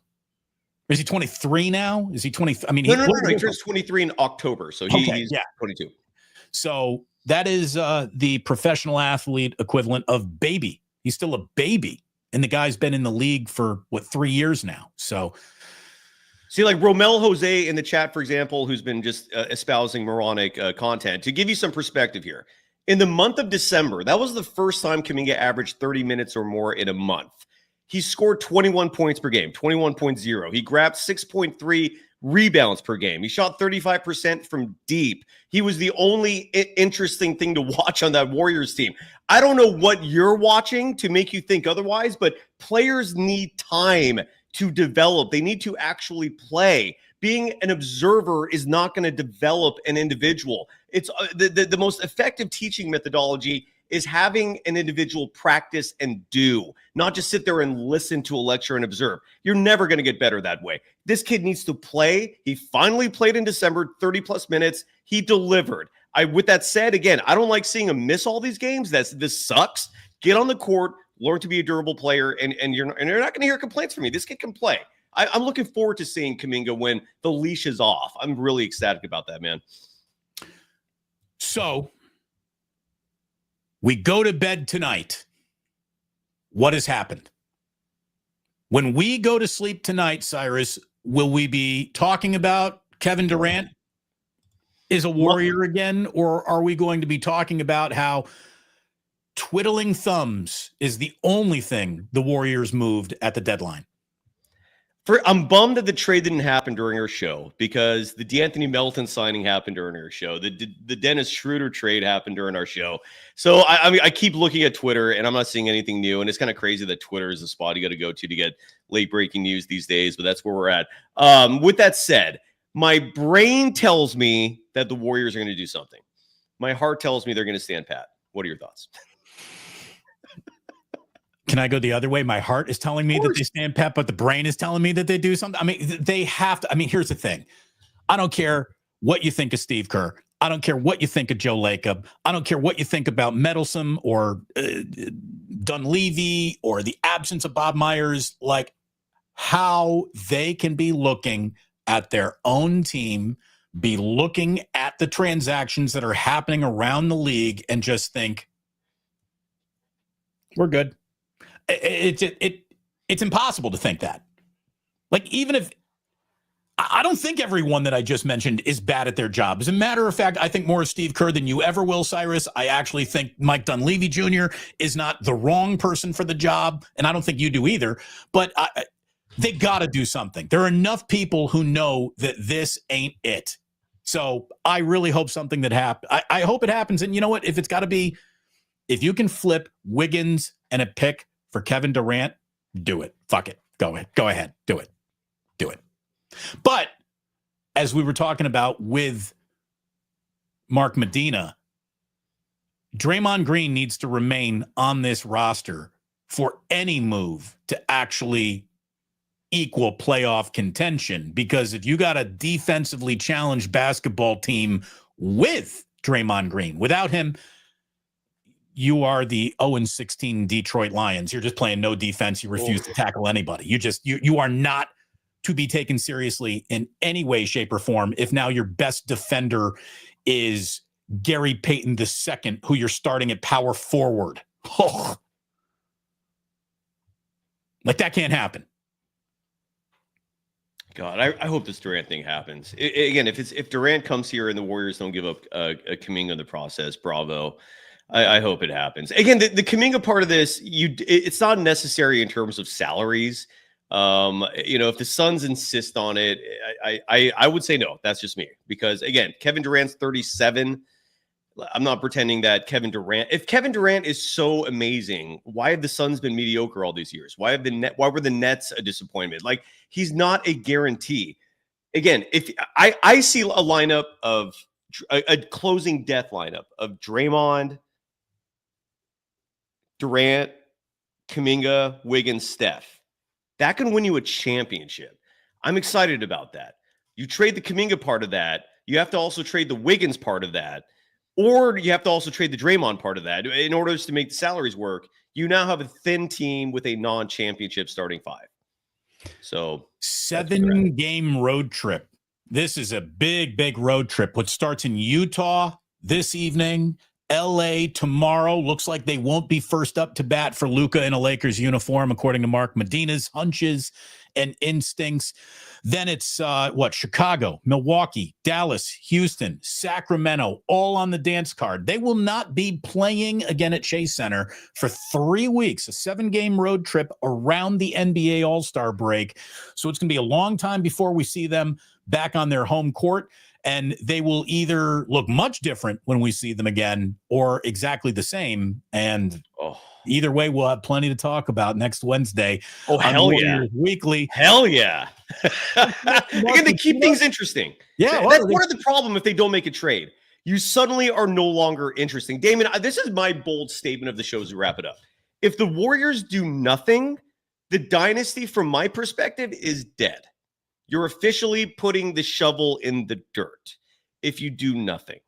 Is he 23 now? Is he 20? I mean, no. He turns 23 in October, so he's 22. So that is the professional athlete equivalent of baby. He's still a baby, and the guy's been in the league for 3 years now. So, see, like Romel Jose in the chat, for example, who's been just espousing moronic content. To give you some perspective here, in the month of December, that was the first time Kuminga averaged 30 minutes or more in a month. He scored 21 points per game, 21.0. He grabbed 6.3 rebounds per game. He shot 35% from deep. He was the only interesting thing to watch on that Warriors team. I don't know what you're watching to make you think otherwise, but players need time to develop. They need to actually play. Being an observer is not going to develop an individual. It's the most effective teaching methodology is having an individual practice and do, not just sit there and listen to a lecture and observe. You're never going to get better that way. This kid needs to play. He finally played in December, 30 plus minutes. He delivered. With that said, again, I don't like seeing him miss all these games. This sucks. Get on the court, learn to be a durable player, and you're not going to hear complaints from me. This kid can play. I'm looking forward to seeing Kuminga when the leash is off. I'm really ecstatic about that, man. So we go to bed tonight. What has happened? When we go to sleep tonight, Cyrus, will we be talking about Kevin Durant is a Warrior again, or are we going to be talking about how twiddling thumbs is the only thing the Warriors moved at the deadline? I'm bummed that the trade didn't happen during our show, because the D'Anthony Melton signing happened during our show. The Dennis Schroeder trade happened during our show. So I mean, I keep looking at Twitter and I'm not seeing anything new. And it's kind of crazy that Twitter is the spot you got to go to get late breaking news these days, but that's where we're at. With that said, my brain tells me that the Warriors are going to do something. My heart tells me they're going to stand pat. What are your thoughts? Can I go the other way? My heart is telling me that they stand pat, but the brain is telling me that they do something. I mean, they have to. I mean, here's the thing. I don't care what you think of Steve Kerr. I don't care what you think of Joe Lacob. I don't care what you think about Meddlesome or Dunleavy or the absence of Bob Myers. Like, how they can be looking at their own team, be looking at the transactions that are happening around the league and just think, we're good. It's impossible to think that. Like, even if I don't think everyone that I just mentioned is bad at their job. As a matter of fact, I think more of Steve Kerr than you ever will, Cyrus. I actually think Mike Dunleavy Jr. is not the wrong person for the job, and I don't think you do either. But they got to do something. There are enough people who know that this ain't it. So I really hope something that happens. I hope it happens. And you know what? If it's got to be, if you can flip Wiggins and a pick for Kevin Durant, do it. Fuck it. Go ahead. Do it. But as we were talking about with Mark Medina, Draymond Green needs to remain on this roster for any move to actually equal playoff contention. Because if you got a defensively challenged basketball team with Draymond Green, without him, you are the 0-16 Detroit Lions. You're just playing no defense. You refuse to tackle anybody. You are not to be taken seriously in any way, shape, or form if now your best defender is Gary Payton II, who you're starting at power forward. Oh. Like, that can't happen. God, I hope this Durant thing happens. Again, if Durant comes here and the Warriors don't give up a Kuminga in the process, bravo. I hope it happens. Again, the Kuminga part of this, it's not necessary in terms of salaries. If the Suns insist on it, I would say no. That's just me. Because again, Kevin Durant's 37. I'm not pretending that if Kevin Durant is so amazing, why have the Suns been mediocre all these years? Why were the Nets a disappointment? Like, he's not a guarantee. Again, if I see a lineup of a closing death lineup of Draymond, Durant, Kuminga, Wiggins, Steph, that can win you a championship. I'm excited about that. You trade the Kuminga part of that. You have to also trade the Wiggins part of that. Or you have to also trade the Draymond part of that. In order to make the salaries work, you now have a thin team with a non-championship starting five. So 7-game road trip. This is a big, big road trip. What starts in Utah this evening, LA tomorrow. Looks like they won't be first up to bat for Luka in a Lakers uniform, according to Mark Medina's hunches and instincts. Then it's Chicago, Milwaukee, Dallas, Houston, Sacramento, all on the dance card. They will not be playing again at Chase Center for 3 weeks, a 7-game road trip around the NBA All-Star break. So it's going to be a long time before we see them back on their home court. And they will either look much different when we see them again or exactly the same. And either way, we'll have plenty to talk about next Wednesday. Oh, hell yeah. Weekly. Hell yeah. Again, they keep things interesting. Yeah. That's part of the problem if they don't make a trade. You suddenly are no longer interesting. Damon, this is my bold statement of the show as we wrap it up. If the Warriors do nothing, the dynasty, from my perspective, is dead. You're officially putting the shovel in the dirt if you do nothing.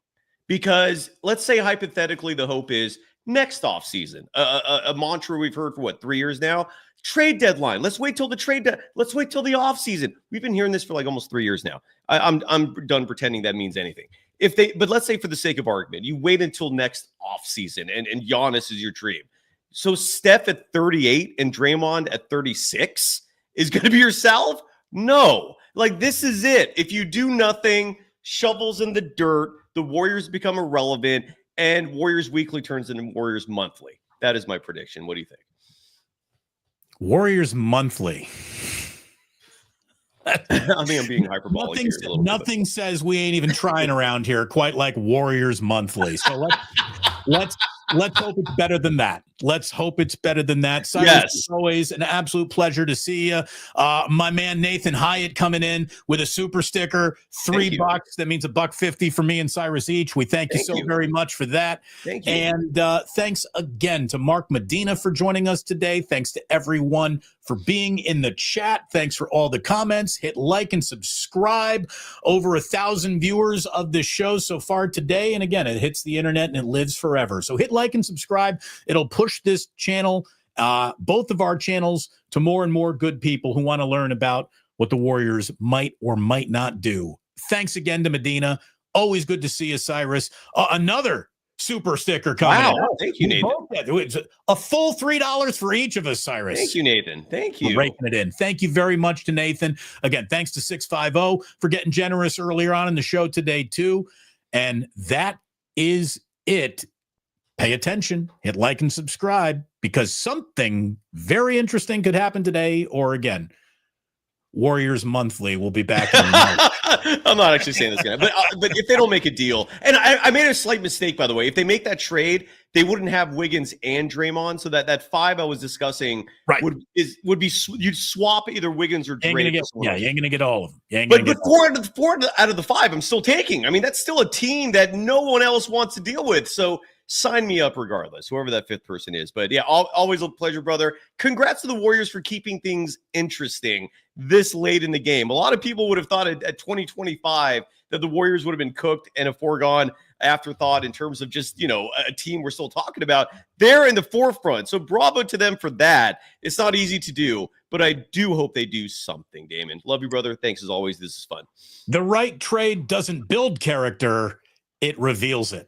Because let's say hypothetically the hope is next offseason, a mantra we've heard for 3 years now, trade deadline. Let's wait till the let's wait till the offseason. We've been hearing this for like almost 3 years now. I'm done pretending that means anything. But let's say for the sake of argument, you wait until next offseason and Giannis is your dream. So Steph at 38 and Draymond at 36. is going to be yourself? No. Like, this is it. If you do nothing, shovels in the dirt, the Warriors become irrelevant, and Warriors Weekly turns into Warriors Monthly. That is my prediction. What do you think? Warriors Monthly. I think I'm being hyperbolic here a little nothing bit. says we ain't even trying around here quite like Warriors Monthly. So let's hope it's better than that. Let's hope it's better than that. Cyrus, Yes. it's always an absolute pleasure to see you. My man Nathan Hyatt coming in with a super sticker, $3. That means $1.50 for me and Cyrus each. We thank you so very much for that. Thank you. And thanks again to Mark Medina for joining us today. Thanks to everyone for being in the chat. Thanks for all the comments. Hit like and subscribe. Over 1,000 viewers of this show so far today. And again, it hits the internet and it lives forever. So hit like and subscribe. It'll push this channel, both of our channels, to more and more good people who want to learn about what the Warriors might or might not do. Thanks again to Medina. Always good to see you, Cyrus. Another super sticker coming. Wow. Thank you, Nathan. It's a full $3 for each of us, Cyrus. Thank you, Nathan. Thank you. We're raking it in. Thank you very much to Nathan. Again, thanks to 650 for getting generous earlier on in the show today, too. And that is it. Pay attention, hit like and subscribe, because something very interesting could happen today, or again, Warriors Monthly will be back in I'm not actually saying this again, but if they don't make a deal, and I made a slight mistake, by the way. If they make that trade, they wouldn't have Wiggins and Draymond, so that 5 I was discussing would be you'd swap either Wiggins or Draymond. You ain't gonna get all of them. But 4 out of the 5, I'm still taking. I mean, that's still a team that no one else wants to deal with. So sign me up regardless, whoever that 5th person is. But yeah, always a pleasure, brother. Congrats to the Warriors for keeping things interesting this late in the game. A lot of people would have thought at 2025 that the Warriors would have been cooked and a foregone afterthought in terms of just, a team we're still talking about. They're in the forefront. So bravo to them for that. It's not easy to do, but I do hope they do something, Damon. Love you, brother. Thanks as always. This is fun. The right trade doesn't build character, it reveals it.